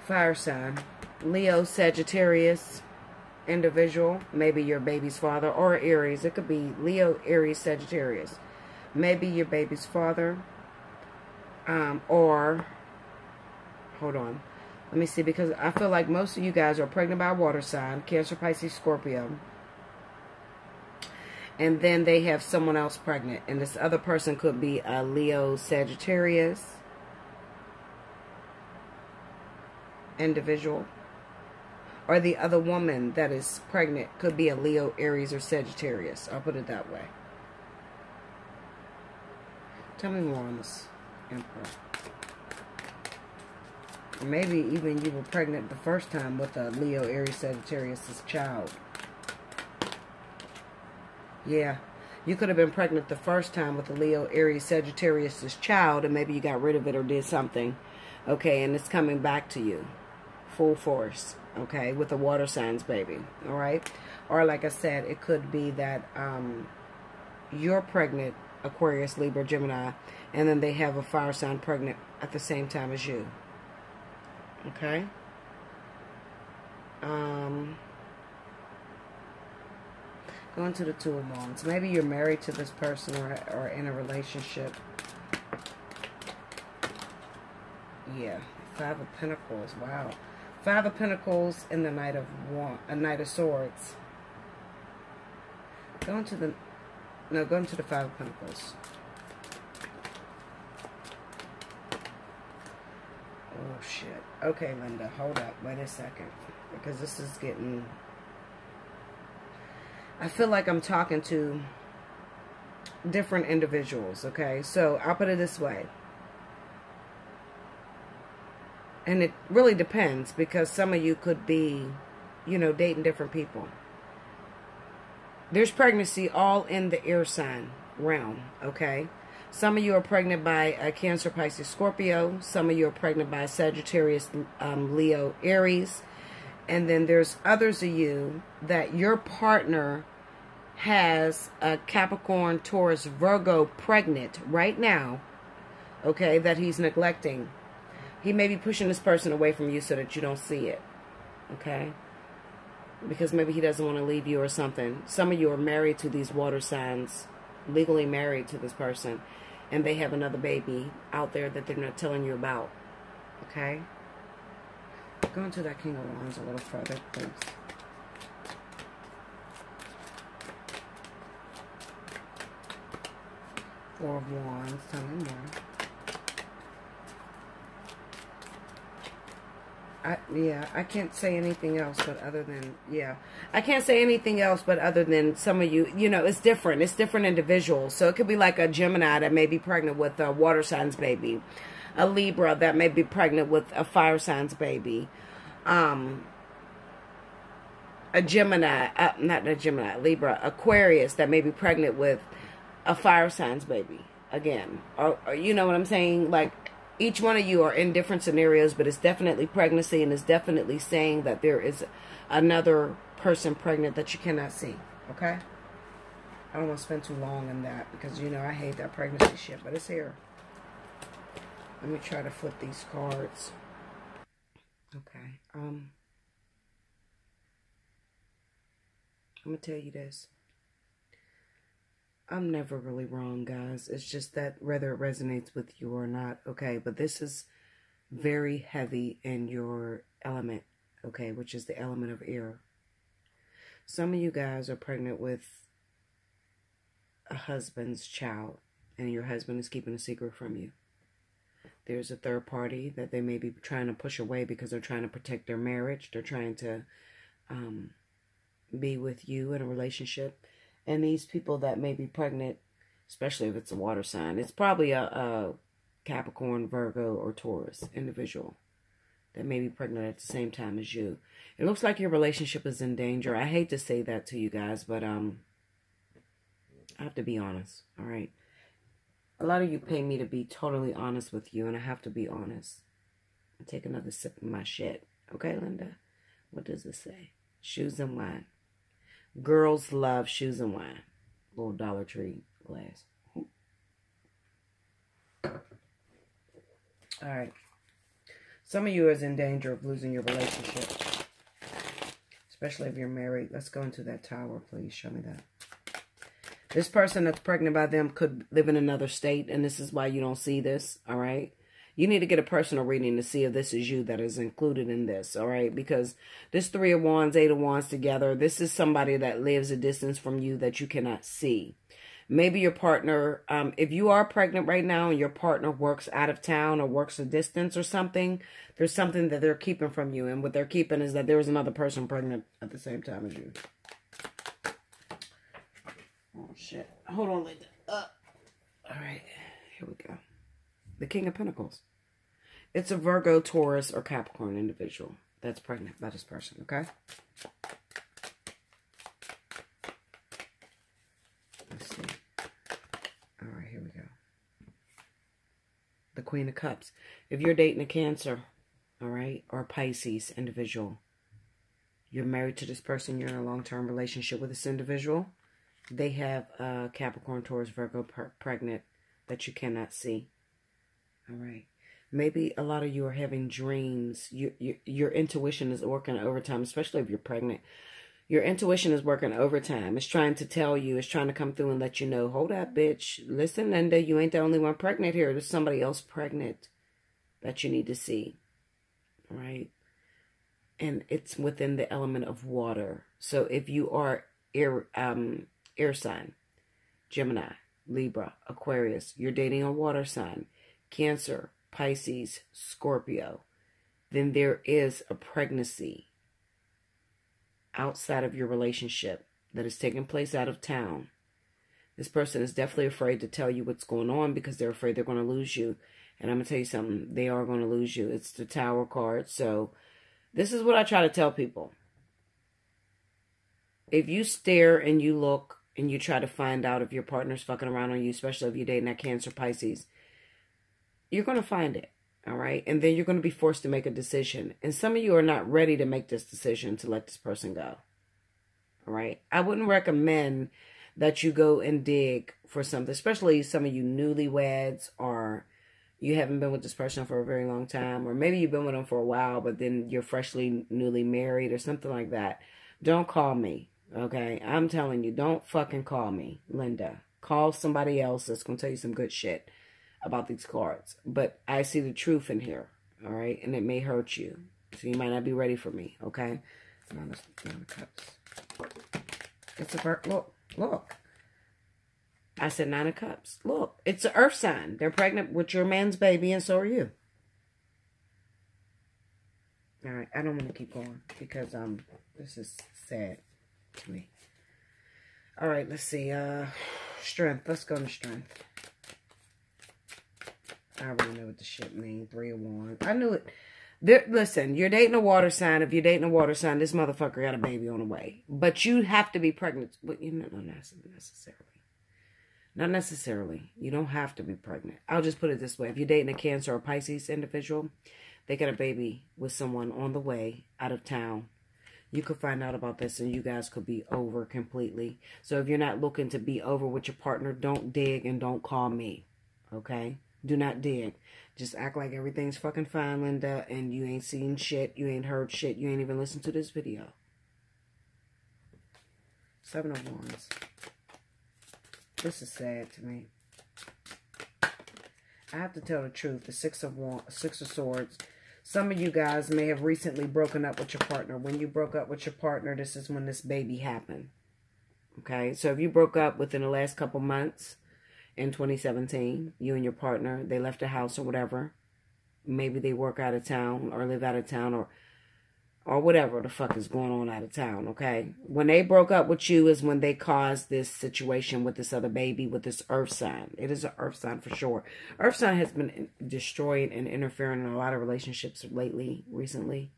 Fire sign. Leo, Sagittarius, individual. Maybe your baby's father. Or Aries. It could be Leo, Aries, Sagittarius. Maybe your baby's father. Or... Hold on. Let me see. Because I feel like most of you guys are pregnant by a water sign. Cancer, Pisces, Scorpio. And then they have someone else pregnant. And this other person could be a Leo, Sagittarius individual. Or the other woman that is pregnant could be a Leo, Aries, or Sagittarius. I'll put it that way. Tell me more on this Emperor. Or maybe even you were pregnant the first time with a Leo, Aries, Sagittarius' child. Yeah. You could have been pregnant the first time with a Leo, Aries, Sagittarius' child, and maybe you got rid of it or did something. Okay, and it's coming back to you. Full force. Okay, with a water signs baby. All right? Or like I said, it could be that you're pregnant, Aquarius, Libra, Gemini, and then they have a fire sign pregnant at the same time as you. Okay? Going to the Two of Wands. Maybe you're married to this person or in a relationship. Yeah. Five of Pentacles. Wow. Five of Pentacles and the Knight of Swords. Going to the Five of Pentacles. Oh, shit. Okay, Linda. Hold up. Wait a second. Because this is getting... I feel like I'm talking to different individuals, okay? So, I'll put it this way. And it really depends, because some of you could be, you know, dating different people. There's pregnancy all in the air sign realm, okay? Some of you are pregnant by a Cancer, Pisces, Scorpio. Some of you are pregnant by a Sagittarius, Leo, Aries. And then there's others of you that your partner has a Capricorn, Taurus, Virgo pregnant right now, okay, that he's neglecting. He may be pushing this person away from you so that you don't see it, okay? Because maybe he doesn't want to leave you or something. Some of you are married to these water signs, legally married to this person, and they have another baby out there that they're not telling you about, okay? Go into that King of Wands a little further, please. Four of Wands, tell me more. I can't say anything else but other than, I can't say anything else but other than some of you, you know, it's different. It's different individuals. So it could be like a Gemini that may be pregnant with a water signs baby. A Libra that may be pregnant with a fire signs baby. A Gemini, not a Gemini, Libra, Aquarius that may be pregnant with a fire signs baby. Again, or you know what I'm saying? Like, each one of you are in different scenarios, but it's definitely pregnancy, and it's definitely saying that there is another person pregnant that you cannot see, okay? I don't want to spend too long on that because, you know, I hate that pregnancy shit, but it's here. Let me try to flip these cards. Okay. I'm going to tell you this. I'm never really wrong, guys. It's just that whether it resonates with you or not, okay? But this is very heavy in your element, okay? Which is the element of air. Some of you guys are pregnant with a husband's child, and your husband is keeping a secret from you. There's a third party that they may be trying to push away because they're trying to protect their marriage. They're trying to be with you in a relationship. And these people that may be pregnant, especially if it's a water sign, it's probably a Capricorn, Virgo, or Taurus individual that may be pregnant at the same time as you. It looks like your relationship is in danger. I hate to say that to you guys, but I have to be honest, all right? A lot of you pay me to be totally honest with you, and I have to be honest. I'll take another sip of my shit. Okay, Linda? What does it say? Shoes and wine. Girls love shoes and wine. Little Dollar Tree glass. Alright. Some of you is in danger of losing your relationship. Especially if you're married. Let's go into that tower, please. Show me that. This person that's pregnant by them could live in another state, and this is why you don't see this, all right? You need to get a personal reading to see if this is you that is included in this, all right? Because this Three of Wands, Eight of Wands together, this is somebody that lives a distance from you that you cannot see. Maybe your partner, if you are pregnant right now and your partner works out of town or works a distance or something, there's something that they're keeping from you. And what they're keeping is that there is another person pregnant at the same time as you. Oh, shit. Hold on, Linda. All right. Here we go. The King of Pentacles. It's a Virgo, Taurus, or Capricorn individual that's pregnant by this person, okay? Let's see. All right, here we go. The Queen of Cups. If you're dating a Cancer, all right, or a Pisces individual, you're married to this person, you're in a long-term relationship with this individual, they have a Capricorn, Taurus, Virgo pregnant that you cannot see. All right. Maybe a lot of you are having dreams. Your intuition is working overtime, especially if you're pregnant. Your intuition is working overtime. It's trying to tell you, it's trying to come through and let you know, hold up, bitch. Listen, Linda, you ain't the only one pregnant here. There's somebody else pregnant that you need to see. All right. And it's within the element of water. So if you are air sign, Gemini, Libra, Aquarius, you're dating a water sign, Cancer, Pisces, Scorpio, then there is a pregnancy outside of your relationship that is taking place out of town. This person is definitely afraid to tell you what's going on because they're afraid they're going to lose you. And I'm going to tell you something, they are going to lose you. It's the Tower card. So this is what I try to tell people. If you stare and you look and you try to find out if your partner's fucking around on you, especially if you're dating that Cancer, Pisces, you're going to find it, all right? And then you're going to be forced to make a decision. And some of you are not ready to make this decision to let this person go, all right? I wouldn't recommend that you go and dig for something, especially some of you newlyweds, or you haven't been with this person for a very long time, or maybe you've been with them for a while, but then you're freshly newly married or something like that. Don't call me, okay? I'm telling you, don't fucking call me, Linda. Call somebody else that's going to tell you some good shit about these cards. But I see the truth in here, all right? And it may hurt you. So you might not be ready for me, okay? Nine of Cups. It's a look. I said 9 of Cups. Look, it's an earth sign. They're pregnant with your man's baby, and so are you. All right, I don't want to keep going because this is sad to me. All right, let's see. Strength. Let's go to strength. I already know what the shit means. 3 of Wands. I knew it. Listen, you're dating a water sign. If you're dating a water sign, this motherfucker got a baby on the way. But you have to be pregnant. But you know, not necessarily. Not necessarily. You don't have to be pregnant. I'll just put it this way. If you're dating a Cancer or Pisces individual, they got a baby with someone on the way out of town. You could find out about this and you guys could be over completely. So if you're not looking to be over with your partner, don't dig and don't call me. Okay? Do not dig. Just act like everything's fucking fine, Linda, and you ain't seen shit, you ain't heard shit, you ain't even listened to this video. 7 of Wands. This is sad to me. I have to tell the truth. The 6 of Swords. Some of you guys may have recently broken up with your partner. When you broke up with your partner, this is when this baby happened. Okay? So if you broke up within the last couple months, in 2017, you and your partner, they left the house or whatever. Maybe they work out of town or live out of town or whatever the fuck is going on out of town, okay? When they broke up with you is when they caused this situation with this other baby, with this earth sign. It is an earth sign for sure. Earth sign has been destroying and interfering in a lot of relationships recently.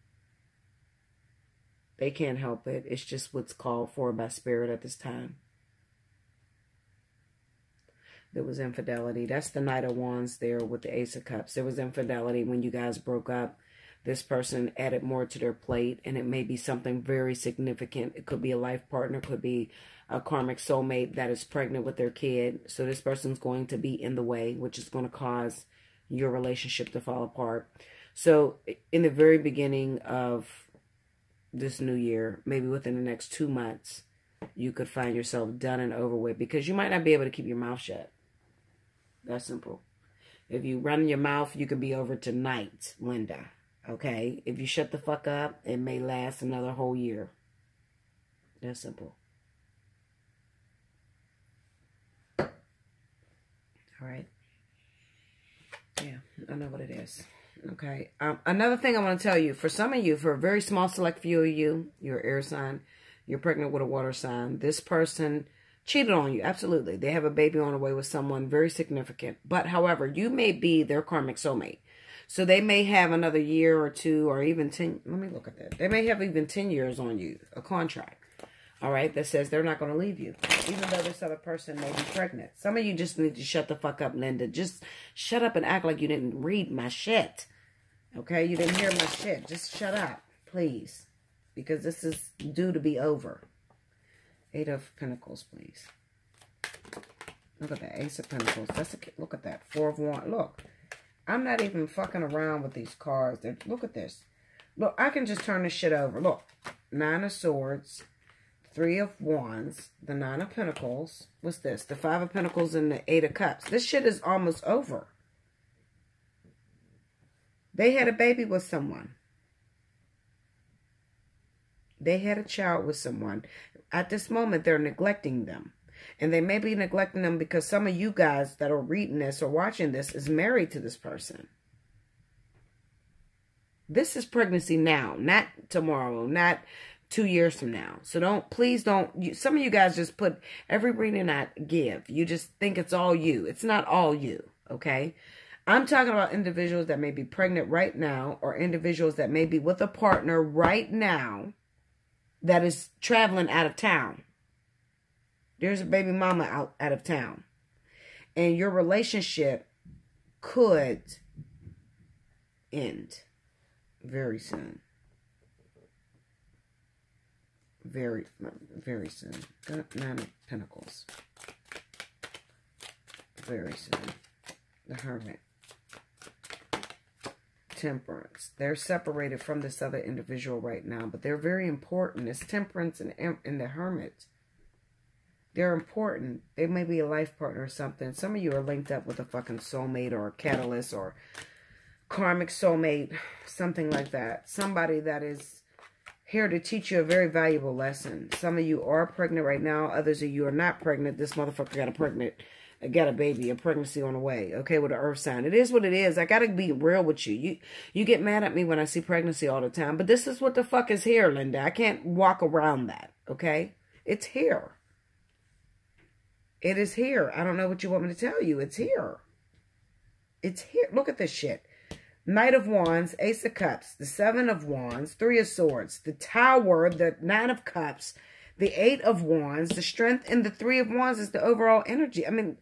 They can't help it. It's just what's called for by spirit at this time. There was infidelity. That's the Knight of Wands there with the Ace of Cups. There was infidelity when you guys broke up. This person added more to their plate, and it may be something very significant. It could be a life partner, could be a karmic soulmate that is pregnant with their kid. So this person's going to be in the way, which is going to cause your relationship to fall apart. So in the very beginning of this new year, maybe within the next 2 months, you could find yourself done and over with because you might not be able to keep your mouth shut. That's simple. If you run your mouth, you could be over tonight, Linda. Okay? If you shut the fuck up, it may last another whole year. That's simple. All right? Yeah, I know what it is. Okay? Another thing I want to tell you, for some of you, for a very small select few of you, you're air sign, you're pregnant with a water sign, this person cheated on you. Absolutely. They have a baby on the way with someone very significant. But, however, you may be their karmic soulmate. So they may have another year or two or even 10. Let me look at that. They may have even 10 years on you, a contract. All right, that says they're not going to leave you, even though this other person may be pregnant. Some of you just need to shut the fuck up, Linda. Just shut up and act like you didn't read my shit. Okay, you didn't hear my shit. Just shut up, please, because this is due to be over. 8 of Pentacles, please. Look at that, Ace of Pentacles. Look at that, 4 of Wands. Look, I'm not even fucking around with these cards. Look at this. Look, I can just turn this shit over. Look, 9 of Swords. 3 of Wands, the 9 of Pentacles. What's this? The 5 of Pentacles and the 8 of Cups. This shit is almost over. They had a baby with someone. They had a child with someone. At this moment, they're neglecting them. And they may be neglecting them because some of you guys that are reading this or watching this is married to this person. This is pregnancy now, not tomorrow, not 2 years from now. So please don't, some of you guys just put every reading I give, you just think it's all you. It's not all you, okay? I'm talking about individuals that may be pregnant right now or individuals that may be with a partner right now that is traveling out of town. There's a baby mama out of town. And your relationship could end very soon. Very, very soon. 9 of Pentacles. Very soon. The Hermit. Temperance. They're separated from this other individual right now, but they're very important. It's Temperance and the Hermit. They're important. They may be a life partner or something. Some of you are linked up with a fucking soulmate or a catalyst or karmic soulmate, something like that. Somebody that is here to teach you a very valuable lesson. Some of you are pregnant right now. Others of you are not pregnant. This motherfucker got a baby, a pregnancy on the way. Okay, with an earth sign. It is what it is. I got to be real with you. You get mad at me when I see pregnancy all the time. But this is what the fuck is here, Linda. I can't walk around that. Okay? It's here. It is here. I don't know what you want me to tell you. It's here. It's here. Look at this shit. Knight of Wands, Ace of Cups, the 7 of Wands, 3 of Swords, the Tower, the 9 of Cups, the 8 of Wands, the Strength, and the 3 of Wands is the overall energy. I mean,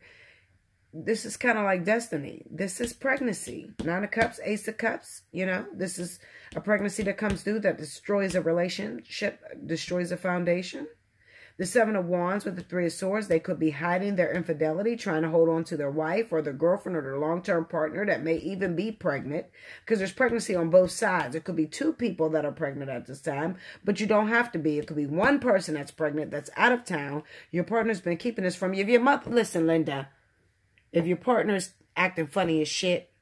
this is kind of like destiny. This is pregnancy. 9 of Cups, Ace of Cups, you know. This is a pregnancy that comes through that destroys a relationship, destroys a foundation. The 7 of Wands with the 3 of Swords, they could be hiding their infidelity, trying to hold on to their wife or their girlfriend or their long-term partner that may even be pregnant, because there's pregnancy on both sides. It could be 2 people that are pregnant at this time, but you don't have to be. It could be 1 person that's pregnant that's out of town. Your partner's been keeping this from you. If your mother, listen, Linda, if your partner's acting funny as shit,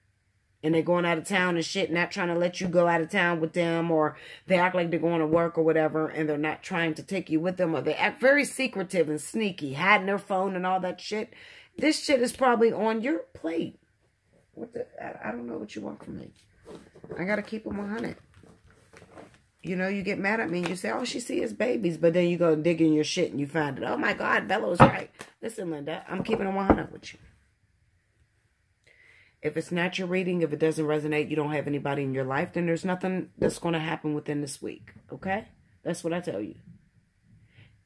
and they're going out of town and shit, not trying to let you go out of town with them, or they act like they're going to work or whatever, and they're not trying to take you with them, or they act very secretive and sneaky, hiding their phone and all that shit, this shit is probably on your plate. I don't know what you want from me. I got to keep them 100. You know, you get mad at me and you say, all she see is babies, but then you go dig in your shit and you find it. Oh my God, Bella was right. Listen, Linda, I'm keeping them 100 with you. If it's not your reading, if it doesn't resonate, you don't have anybody in your life, then there's nothing that's going to happen within this week. Okay? That's what I tell you.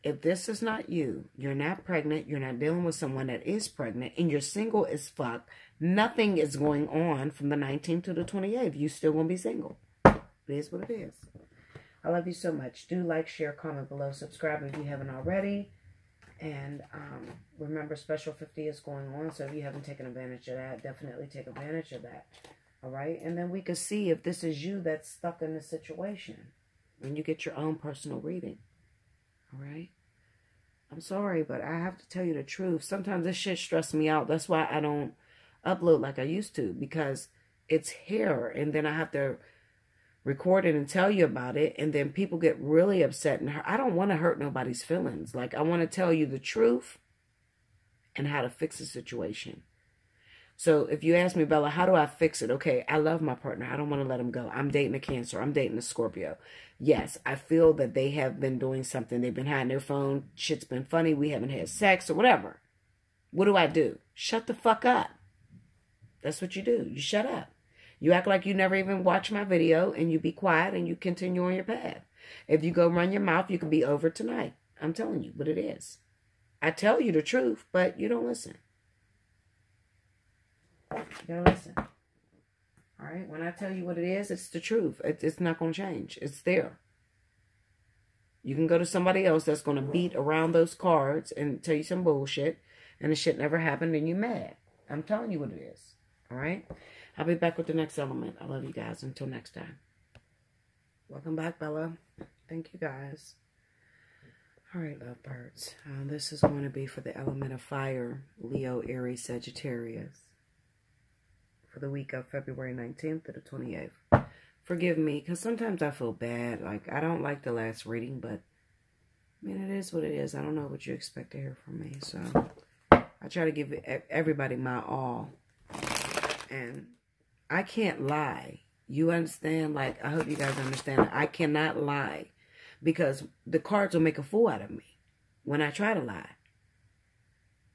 If this is not you, you're not pregnant, you're not dealing with someone that is pregnant, and you're single as fuck, nothing is going on from the 19th to the 28th. You still going to be single. It is what it is. I love you so much. Do like, share, comment below, subscribe if you haven't already. And remember, Special 50 is going on, so if you haven't taken advantage of that, definitely take advantage of that. All right? And then we can see if this is you that's stuck in this situation when you get your own personal reading. All right? I'm sorry, but I have to tell you the truth. Sometimes this shit stresses me out. That's why I don't upload like I used to, because it's here, and then I have to record it and tell you about it, and then people get really upset, and I don't want to hurt nobody's feelings. Like, I want to tell you the truth and how to fix the situation. So if you ask me, Bella, how do I fix it? Okay, I love my partner. I don't want to let him go. I'm dating a Cancer. I'm dating a Scorpio. Yes, I feel that they have been doing something. They've been hiding their phone. Shit's been funny. We haven't had sex or whatever. What do? Shut the fuck up. That's what you do. You shut up. You act like you never even watched my video, and you be quiet and you continue on your path. If you go run your mouth, you can be over tonight. I'm telling you what it is. I tell you the truth, but you don't listen. You gotta listen. All right? When I tell you what it is, it's the truth. It's not going to change. It's there. You can go to somebody else that's going to beat around those cards and tell you some bullshit, and the shit never happened, and you're mad. I'm telling you what it is. All right? I'll be back with the next element. I love you guys. Until next time. Welcome back, Bella. Thank you, guys. All right, lovebirds. This is going to be for the element of fire, Leo, Aries, Sagittarius, for the week of February 19th to the 28th. Forgive me, because sometimes I feel bad. Like, I don't like the last reading, but, I mean, it is what it is. I don't know what you expect to hear from me, so I try to give everybody my all. And I can't lie. You understand? Like, I hope you guys understand that I cannot lie, because the cards will make a fool out of me when I try to lie.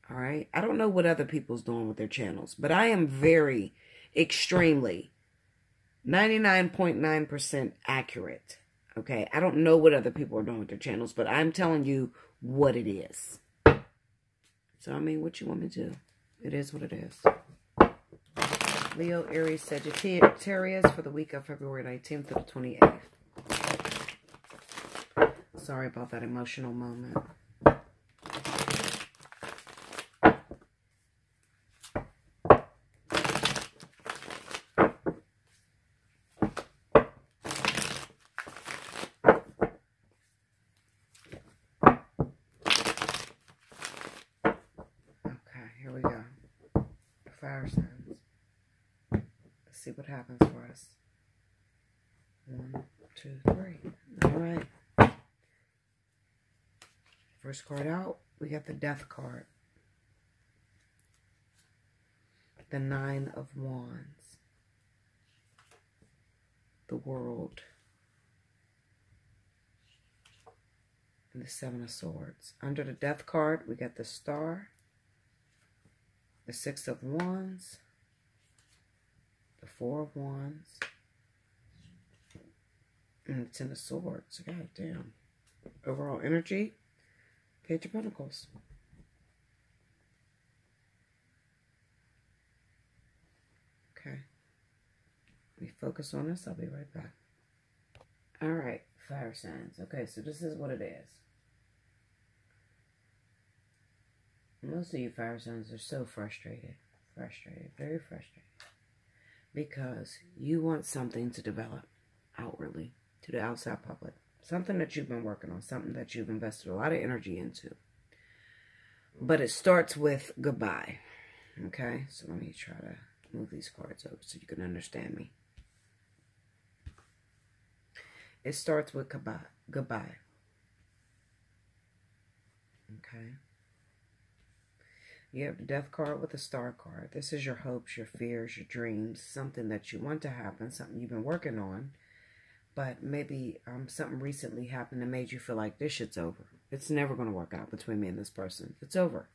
All right? I don't know what other people's doing with their channels, but I am very, extremely, 99.9% accurate. Okay? I don't know what other people are doing with their channels, but I'm telling you what it is. So, I mean, what you want me to do? It is what it is. Leo, Aries, Sagittarius for the week of February 19th to the 28th. Sorry about that emotional moment. Okay, here we go. Fire signs. Let's see what happens for us. 1, 2, 3. All right. First card out, we got the Death card. The 9 of Wands. The World. And the 7 of Swords. Under the Death card, we got the Star. The 6 of Wands. The 4 of Wands. And the 10 of Swords. God damn. Overall energy. Page of Pentacles. Okay. Let me focus on this. I'll be right back. All right. Fire signs. Okay, so this is what it is. Most of you fire signs are so frustrated. Very frustrated. Because you want something to develop outwardly to the outside public. Something that you've been working on. Something that you've invested a lot of energy into. But it starts with goodbye. Okay? So let me try to move these cards over so you can understand me. It starts with goodbye. Okay? You have the Death card with the Star card. This is your hopes, your fears, your dreams. Something that you want to happen. Something you've been working on. But maybe something recently happened and made you feel like this shit's over. It's never going to work out between me and this person. It's over.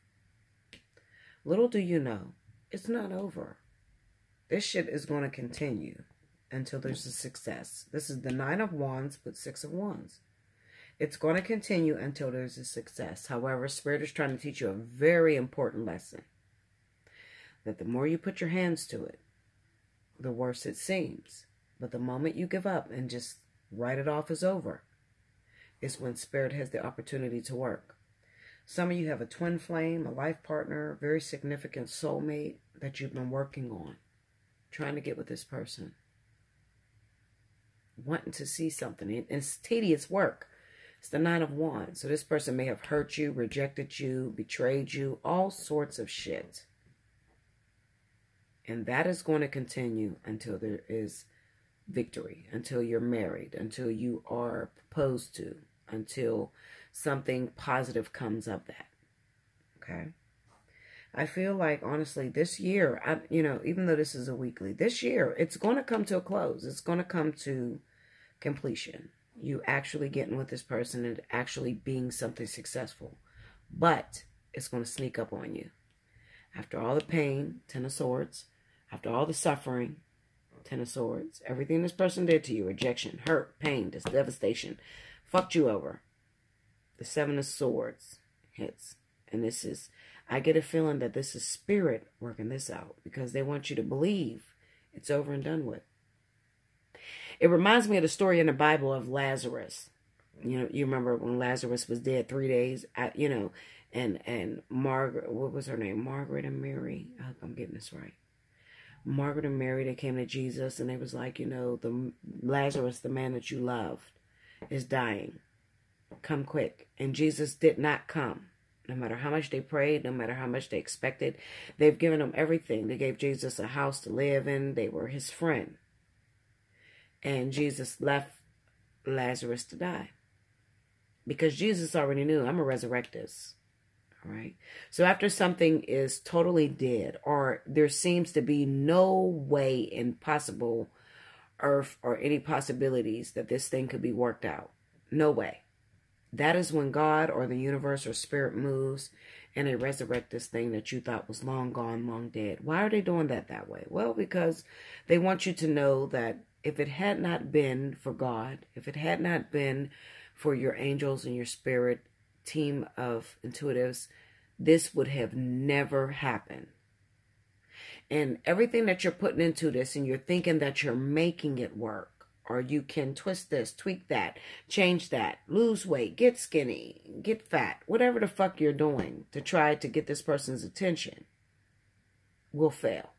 Little do you know, it's not over. This shit is going to continue until there's a success. This is the 9 of Wands with 6 of Wands. It's going to continue until there's a success. However, Spirit is trying to teach you a very important lesson. That the more you put your hands to it, the worse it seems. But the moment you give up and just write it off as over, is when Spirit has the opportunity to work. Some of you have a twin flame, a life partner, very significant soulmate that you've been working on. Trying to get with this person. Wanting to see something. And it's tedious work. It's the 9 of Wands. So this person may have hurt you, rejected you, betrayed you, all sorts of shit. And that is going to continue until there is victory, until you're married, until you are proposed to, until something positive comes of that. Okay? I feel like, honestly, this year, even though this is a weekly, this year, it's going to come to a close. It's going to come to completion. You actually getting with this person and actually being something successful. But it's going to sneak up on you. After all the pain, 10 of Swords, after all the suffering, Ten of Swords. Everything this person did to you, rejection, hurt, pain, devastation, fucked you over. The Seven of Swords hits. And this is, I get a feeling that this is spirit working this out because they want you to believe it's over and done with. It reminds me of the story in the Bible of Lazarus. You know, you remember when Lazarus was dead 3 days, you know, and Margaret, what was her name? Margaret and Mary. I hope I'm getting this right. Margaret and Mary, they came to Jesus and they was like, you know, the Lazarus, the man that you loved, is dying. Come quick. And Jesus did not come. No matter how much they prayed, no matter how much they expected, they've given him everything. They gave Jesus a house to live in. They were his friend. And Jesus left Lazarus to die. Because Jesus already knew, I'm going to resurrect this. All right. So after something is totally dead, or there seems to be no way in possible earth or any possibilities that this thing could be worked out. No way. That is when God or the universe or spirit moves and they resurrect this thing that you thought was long gone, long dead. Why are they doing that way? Well, because they want you to know that if it had not been for God, if it had not been for your angels and your spirit team of intuitives, this would have never happened. And everything that you're putting into this and you're thinking that you're making it work, or you can twist this, tweak that, change that, lose weight, get skinny, get fat, whatever the fuck you're doing to try to get this person's attention will fail.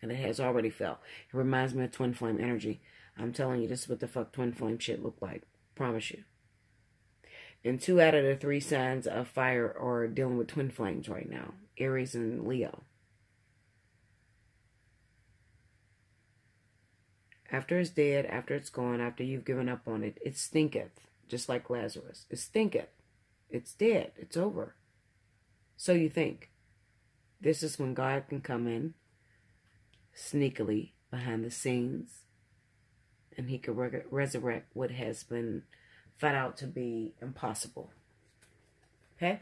And it has already failed. It reminds me of twin flame energy. I'm telling you, this is what the fuck twin flame shit look like. Promise you. And 2 out of the 3 signs of fire are dealing with twin flames right now. Aries and Leo. After it's dead, after it's gone, after you've given up on it, it stinketh. Just like Lazarus. It stinketh. It's dead. It's over. So you think. This is when God can come in sneakily behind the scenes. And he can resurrect what has been thought out to be impossible. Okay?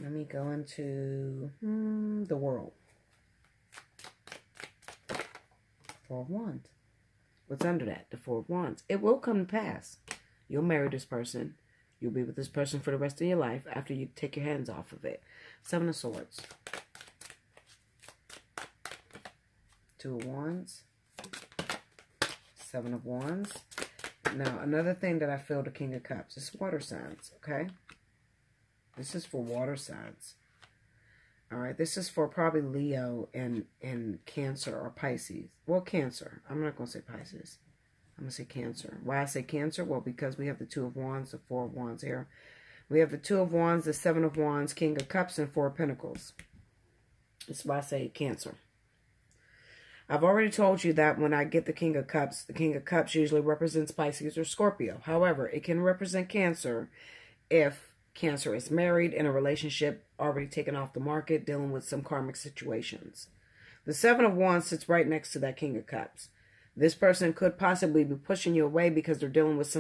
Let me go into the world. 4 of Wands. What's under that? The 4 of Wands. It will come to pass. You'll marry this person. You'll be with this person for the rest of your life after you take your hands off of it. 7 of Swords. 2 of Wands. 7 of Wands. Now, another thing that I feel the King of Cups is water signs, okay? This is for water signs. All right, this is for probably Leo and Cancer or Pisces. Well, Cancer. I'm not going to say Pisces. I'm going to say Cancer. Why I say Cancer? Well, because we have the 2 of Wands, the 4 of Wands here. We have the 2 of Wands, the 7 of Wands, King of Cups, and 4 of Pentacles. That's why I say Cancer. I've already told you that when I get the King of Cups usually represents Pisces or Scorpio. However, it can represent Cancer if Cancer is married, in a relationship, already taken off the market, dealing with some karmic situations. The 7 of Wands sits right next to that King of Cups. This person could possibly be pushing you away because they're dealing with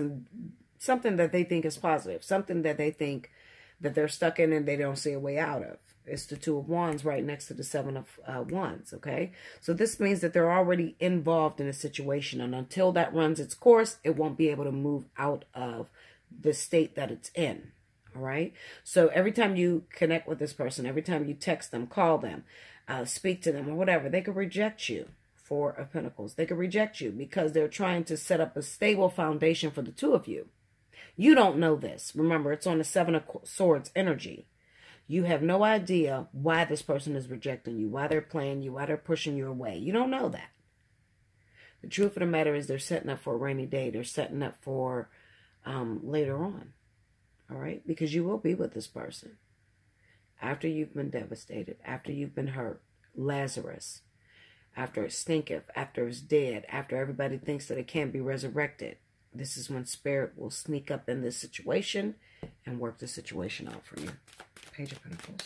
something that they think is positive, something that they think that they're stuck in and they don't see a way out of. It's the 2 of Wands right next to the 7 of Wands, okay? So this means that they're already involved in a situation, and until that runs its course, it won't be able to move out of the state that it's in. All right. So every time you connect with this person, every time you text them, call them, speak to them or whatever, they could reject you. 4 of Pentacles. They could reject you because they're trying to set up a stable foundation for the 2 of you. You don't know this. Remember, it's on the 7 of Swords energy. You have no idea why this person is rejecting you, why they're playing you, why they're pushing you away. You don't know that. The truth of the matter is they're setting up for a rainy day. They're setting up for later on. All right? Because you will be with this person. After you've been devastated, after you've been hurt, Lazarus, after it stinketh, after it's dead, after everybody thinks that it can't be resurrected, this is when Spirit will sneak up in this situation and work the situation out for you. Page of Pentacles.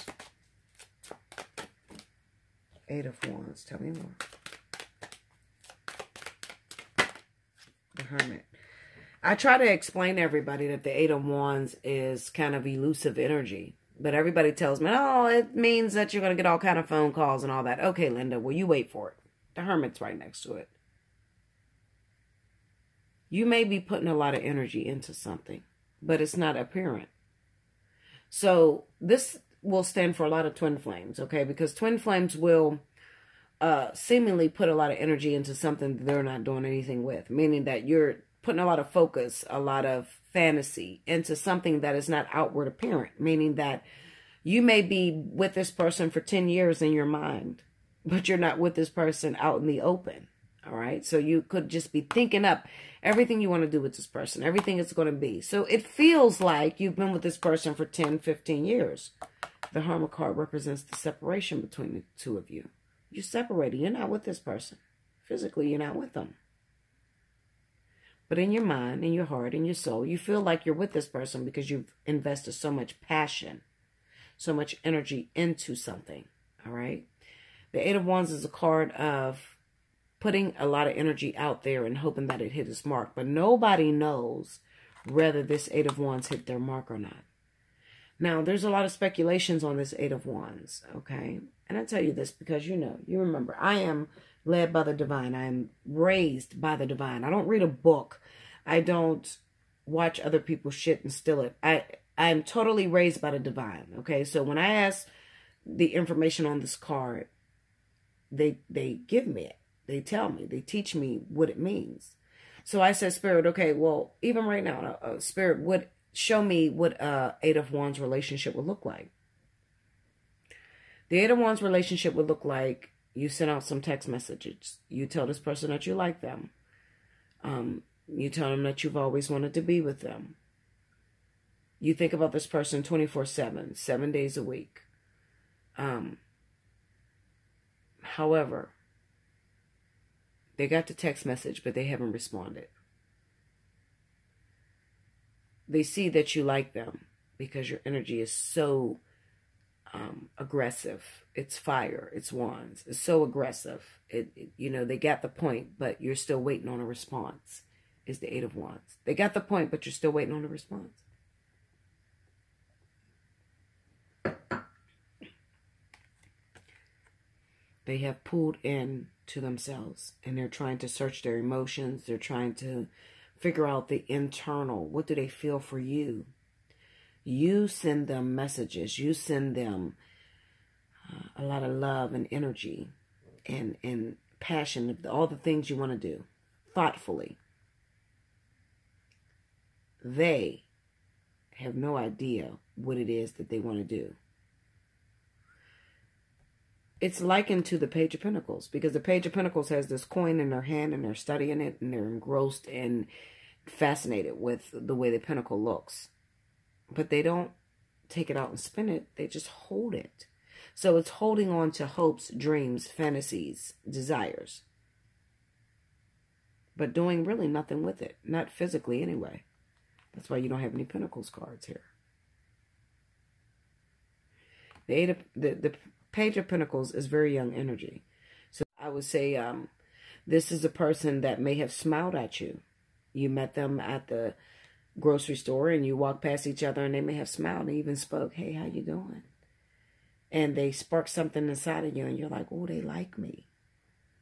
8 of Wands. Tell me more. The Hermit. I try to explain to everybody that the 8 of Wands is kind of elusive energy. But everybody tells me, oh, it means that you're going to get all kind of phone calls and all that. Okay, Linda, well, you wait for it. The Hermit's right next to it. You may be putting a lot of energy into something, but it's not apparent. So this will stand for a lot of twin flames, okay? Because twin flames will seemingly put a lot of energy into something that they're not doing anything with, meaning that you're putting a lot of focus, a lot of fantasy into something that is not outward apparent, meaning that you may be with this person for 10 years in your mind, but you're not with this person out in the open, all right? So you could just be thinking up everything you want to do with this person, everything it's going to be. So it feels like you've been with this person for 10, 15 years. The Hermit card represents the separation between the two of you. You're separated. You're not with this person. Physically, you're not with them. But in your mind, in your heart, in your soul, you feel like you're with this person because you've invested so much passion, so much energy into something, all right? The Eight of Wands is a card of putting a lot of energy out there and hoping that it hit its mark. But nobody knows whether this Eight of Wands hit their mark or not. Now, there's a lot of speculations on this Eight of Wands, okay? And I tell you this because you remember, I am led by the divine. I am raised by the divine. I don't read a book. I don't watch other people's shit and steal it. I'm totally raised by the divine, okay? So when I ask the information on this card, they give me it. They tell me. They teach me what it means. So I said, Spirit, okay, well, even right now, Spirit would show me what Eight of Wands relationship would look like. The Eight of Wands relationship would look like you send out some text messages. You tell this person that you like them. You tell them that you've always wanted to be with them. You think about this person 24/7, 7 days a week. However, they got the text message, but they haven't responded. They see that you like them because your energy is so aggressive. It's fire. It's wands. It's so aggressive. They got the point, but you're still waiting on a response. Is the Eight of Wands. They got the point, but you're still waiting on a response. They have pulled in to themselves, and they're trying to search their emotions. They're trying to figure out the internal. What do they feel for you? You send them messages. You send them a lot of love and energy and passion, all the things you want to do, thoughtfully. They have no idea what it is that they want to do. It's likened to the Page of Pentacles, because the Page of Pentacles has this coin in their hand and they're studying it and they're engrossed and fascinated with the way the pentacle looks. But they don't take it out and spin it. They just hold it. So it's holding on to hopes, dreams, fantasies, desires. But doing really nothing with it. Not physically anyway. That's why you don't have any Pentacles cards here. The Page of Pentacles is very young energy. So I would say this is a person that may have smiled at you. You met them at the grocery store and you walk past each other and they may have smiled and even spoke, hey, how you doing? And they spark something inside of you and you're like, oh, they like me.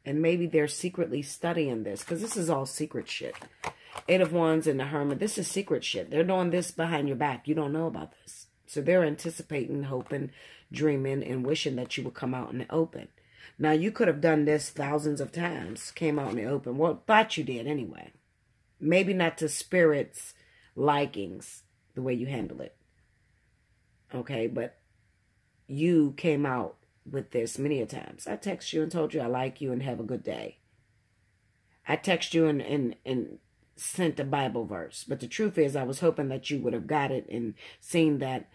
And maybe they're secretly studying this, because this is all secret shit. Eight of Wands and the Hermit, this is secret shit. They're doing this behind your back. You don't know about this. So they're anticipating, hoping, dreaming, and wishing that you would come out in the open. Now, you could have done this thousands of times, came out in the open. Well, thought you did anyway. Maybe not to Spirit's likings, the way you handle it. Okay, but you came out with this many a times. I text you and told you I like you and have a good day. I text you and sent a Bible verse. But the truth is, I was hoping that you would have got it and seen that,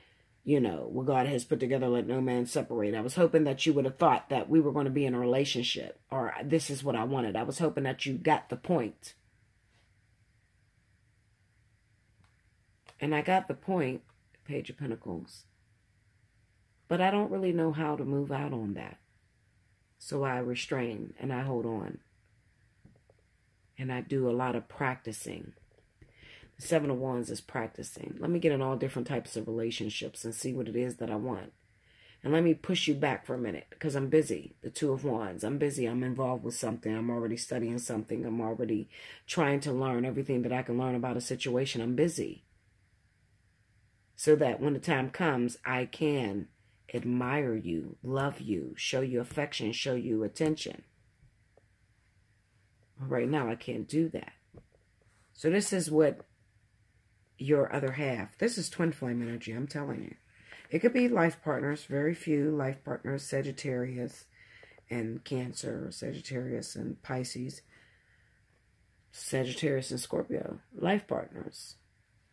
you know, what God has put together, let no man separate. I was hoping that you would have thought that we were going to be in a relationship, or this is what I wanted. I was hoping that you got the point. And I got the point, Page of Pentacles. But I don't really know how to move out on that. So I restrain and I hold on. And I do a lot of practicing. Seven of Wands is practicing. Let me get in all different types of relationships and see what it is that I want. And let me push you back for a minute because I'm busy. The Two of Wands. I'm busy. I'm involved with something. I'm already studying something. I'm already trying to learn everything that I can learn about a situation. I'm busy. So that when the time comes, I can admire you, love you, show you affection, show you attention. Right now, I can't do that. So this is what your other half. This is twin flame energy, I'm telling you. It could be life partners, very few life partners, Sagittarius and Cancer, Sagittarius and Pisces, Sagittarius and Scorpio, life partners.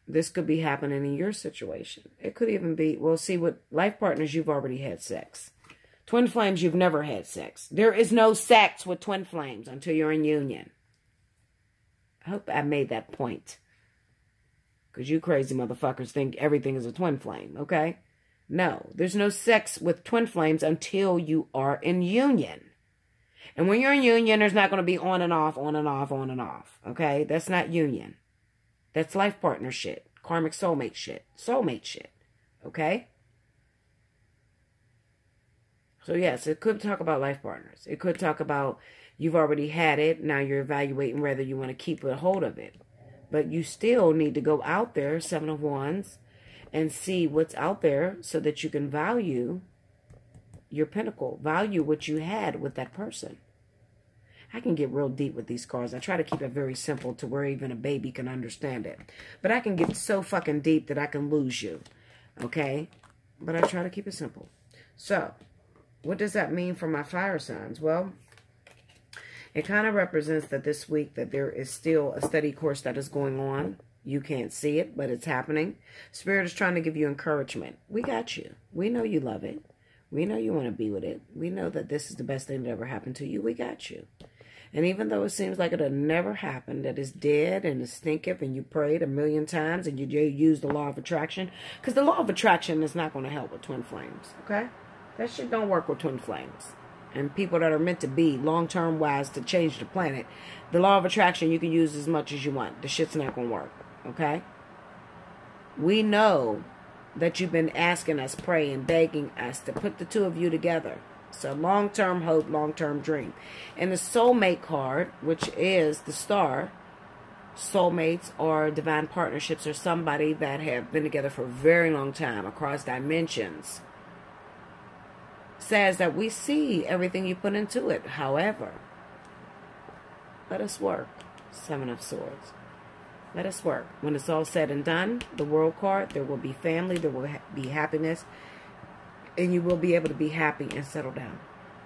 This could be happening in your situation. It could even be, well, see, with life partners, you've already had sex. Twin flames, you've never had sex. There is no sex with twin flames until you're in union. I hope I made that point. Because you crazy motherfuckers think everything is a twin flame, okay? No, there's no sex with twin flames until you are in union. And when you're in union, there's not going to be on and off, on and off, on and off, okay? That's not union. That's life partner shit. Karmic soulmate shit. Soulmate shit, okay? So yes, it could talk about life partners. It could talk about you've already had it. Now you're evaluating whether you want to keep a hold of it. But you still need to go out there, Seven of Wands, and see what's out there so that you can value your pinnacle. Value what you had with that person. I can get real deep with these cards. I try to keep it very simple to where even a baby can understand it. But I can get so fucking deep that I can lose you. Okay? But I try to keep it simple. So, what does that mean for my fire signs? Well, it kind of represents that this week that there is still a steady course that is going on. You can't see it, but it's happening. Spirit is trying to give you encouragement. We got you. We know you love it. We know you want to be with it. We know that this is the best thing that ever happened to you. We got you. And even though it seems like it'll never happen, that it's dead and it's stinketh and you prayed 1,000,000 times and you use the law of attraction, because the law of attraction is not going to help with twin flames, okay? That shit don't work with twin flames. And people that are meant to be long-term wise to change the planet, the law of attraction you can use as much as you want. The shit's not going to work, okay? We know that you've been asking us, praying, begging us to put the two of you together. So long-term hope, long-term dream. And the soulmate card, which is the star, soulmates or divine partnerships or somebody that have been together for a very long time across dimensions, says that we see everything you put into it. However, let us work. Seven of Swords. Let us work. When it's all said and done, the World card, there will be family, there will be happiness, and you will be able to be happy and settle down.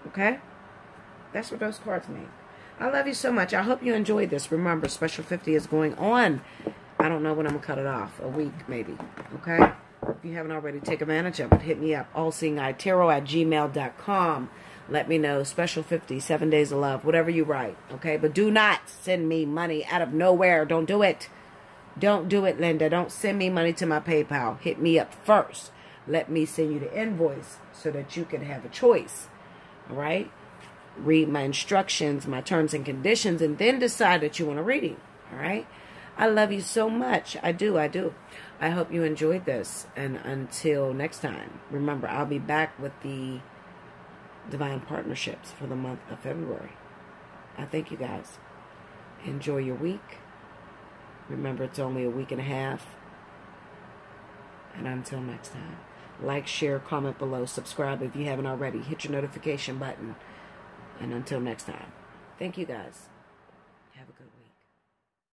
Okay? That's what those cards mean. I love you so much. I hope you enjoyed this. Remember, Special 50 is going on. I don't know when I'm going to cut it off. A week, maybe. Okay? If you haven't already, take advantage of it. Hit me up. Allseeingeyetarot@gmail.com. Let me know. Special 50, 7 days of love. Whatever you write. Okay? But do not send me money out of nowhere. Don't do it. Don't do it, Linda. Don't send me money to my PayPal. Hit me up first. Let me send you the invoice so that you can have a choice. All right? Read my instructions, my terms and conditions, and then decide that you want a reading. All right? I love you so much. I do. I do. I hope you enjoyed this. And until next time, remember, I'll be back with the divine partnerships for the month of February. I thank you guys. Enjoy your week. Remember, it's only a week and a half. And until next time, like, share, comment below, subscribe if you haven't already. Hit your notification button. And until next time, thank you guys.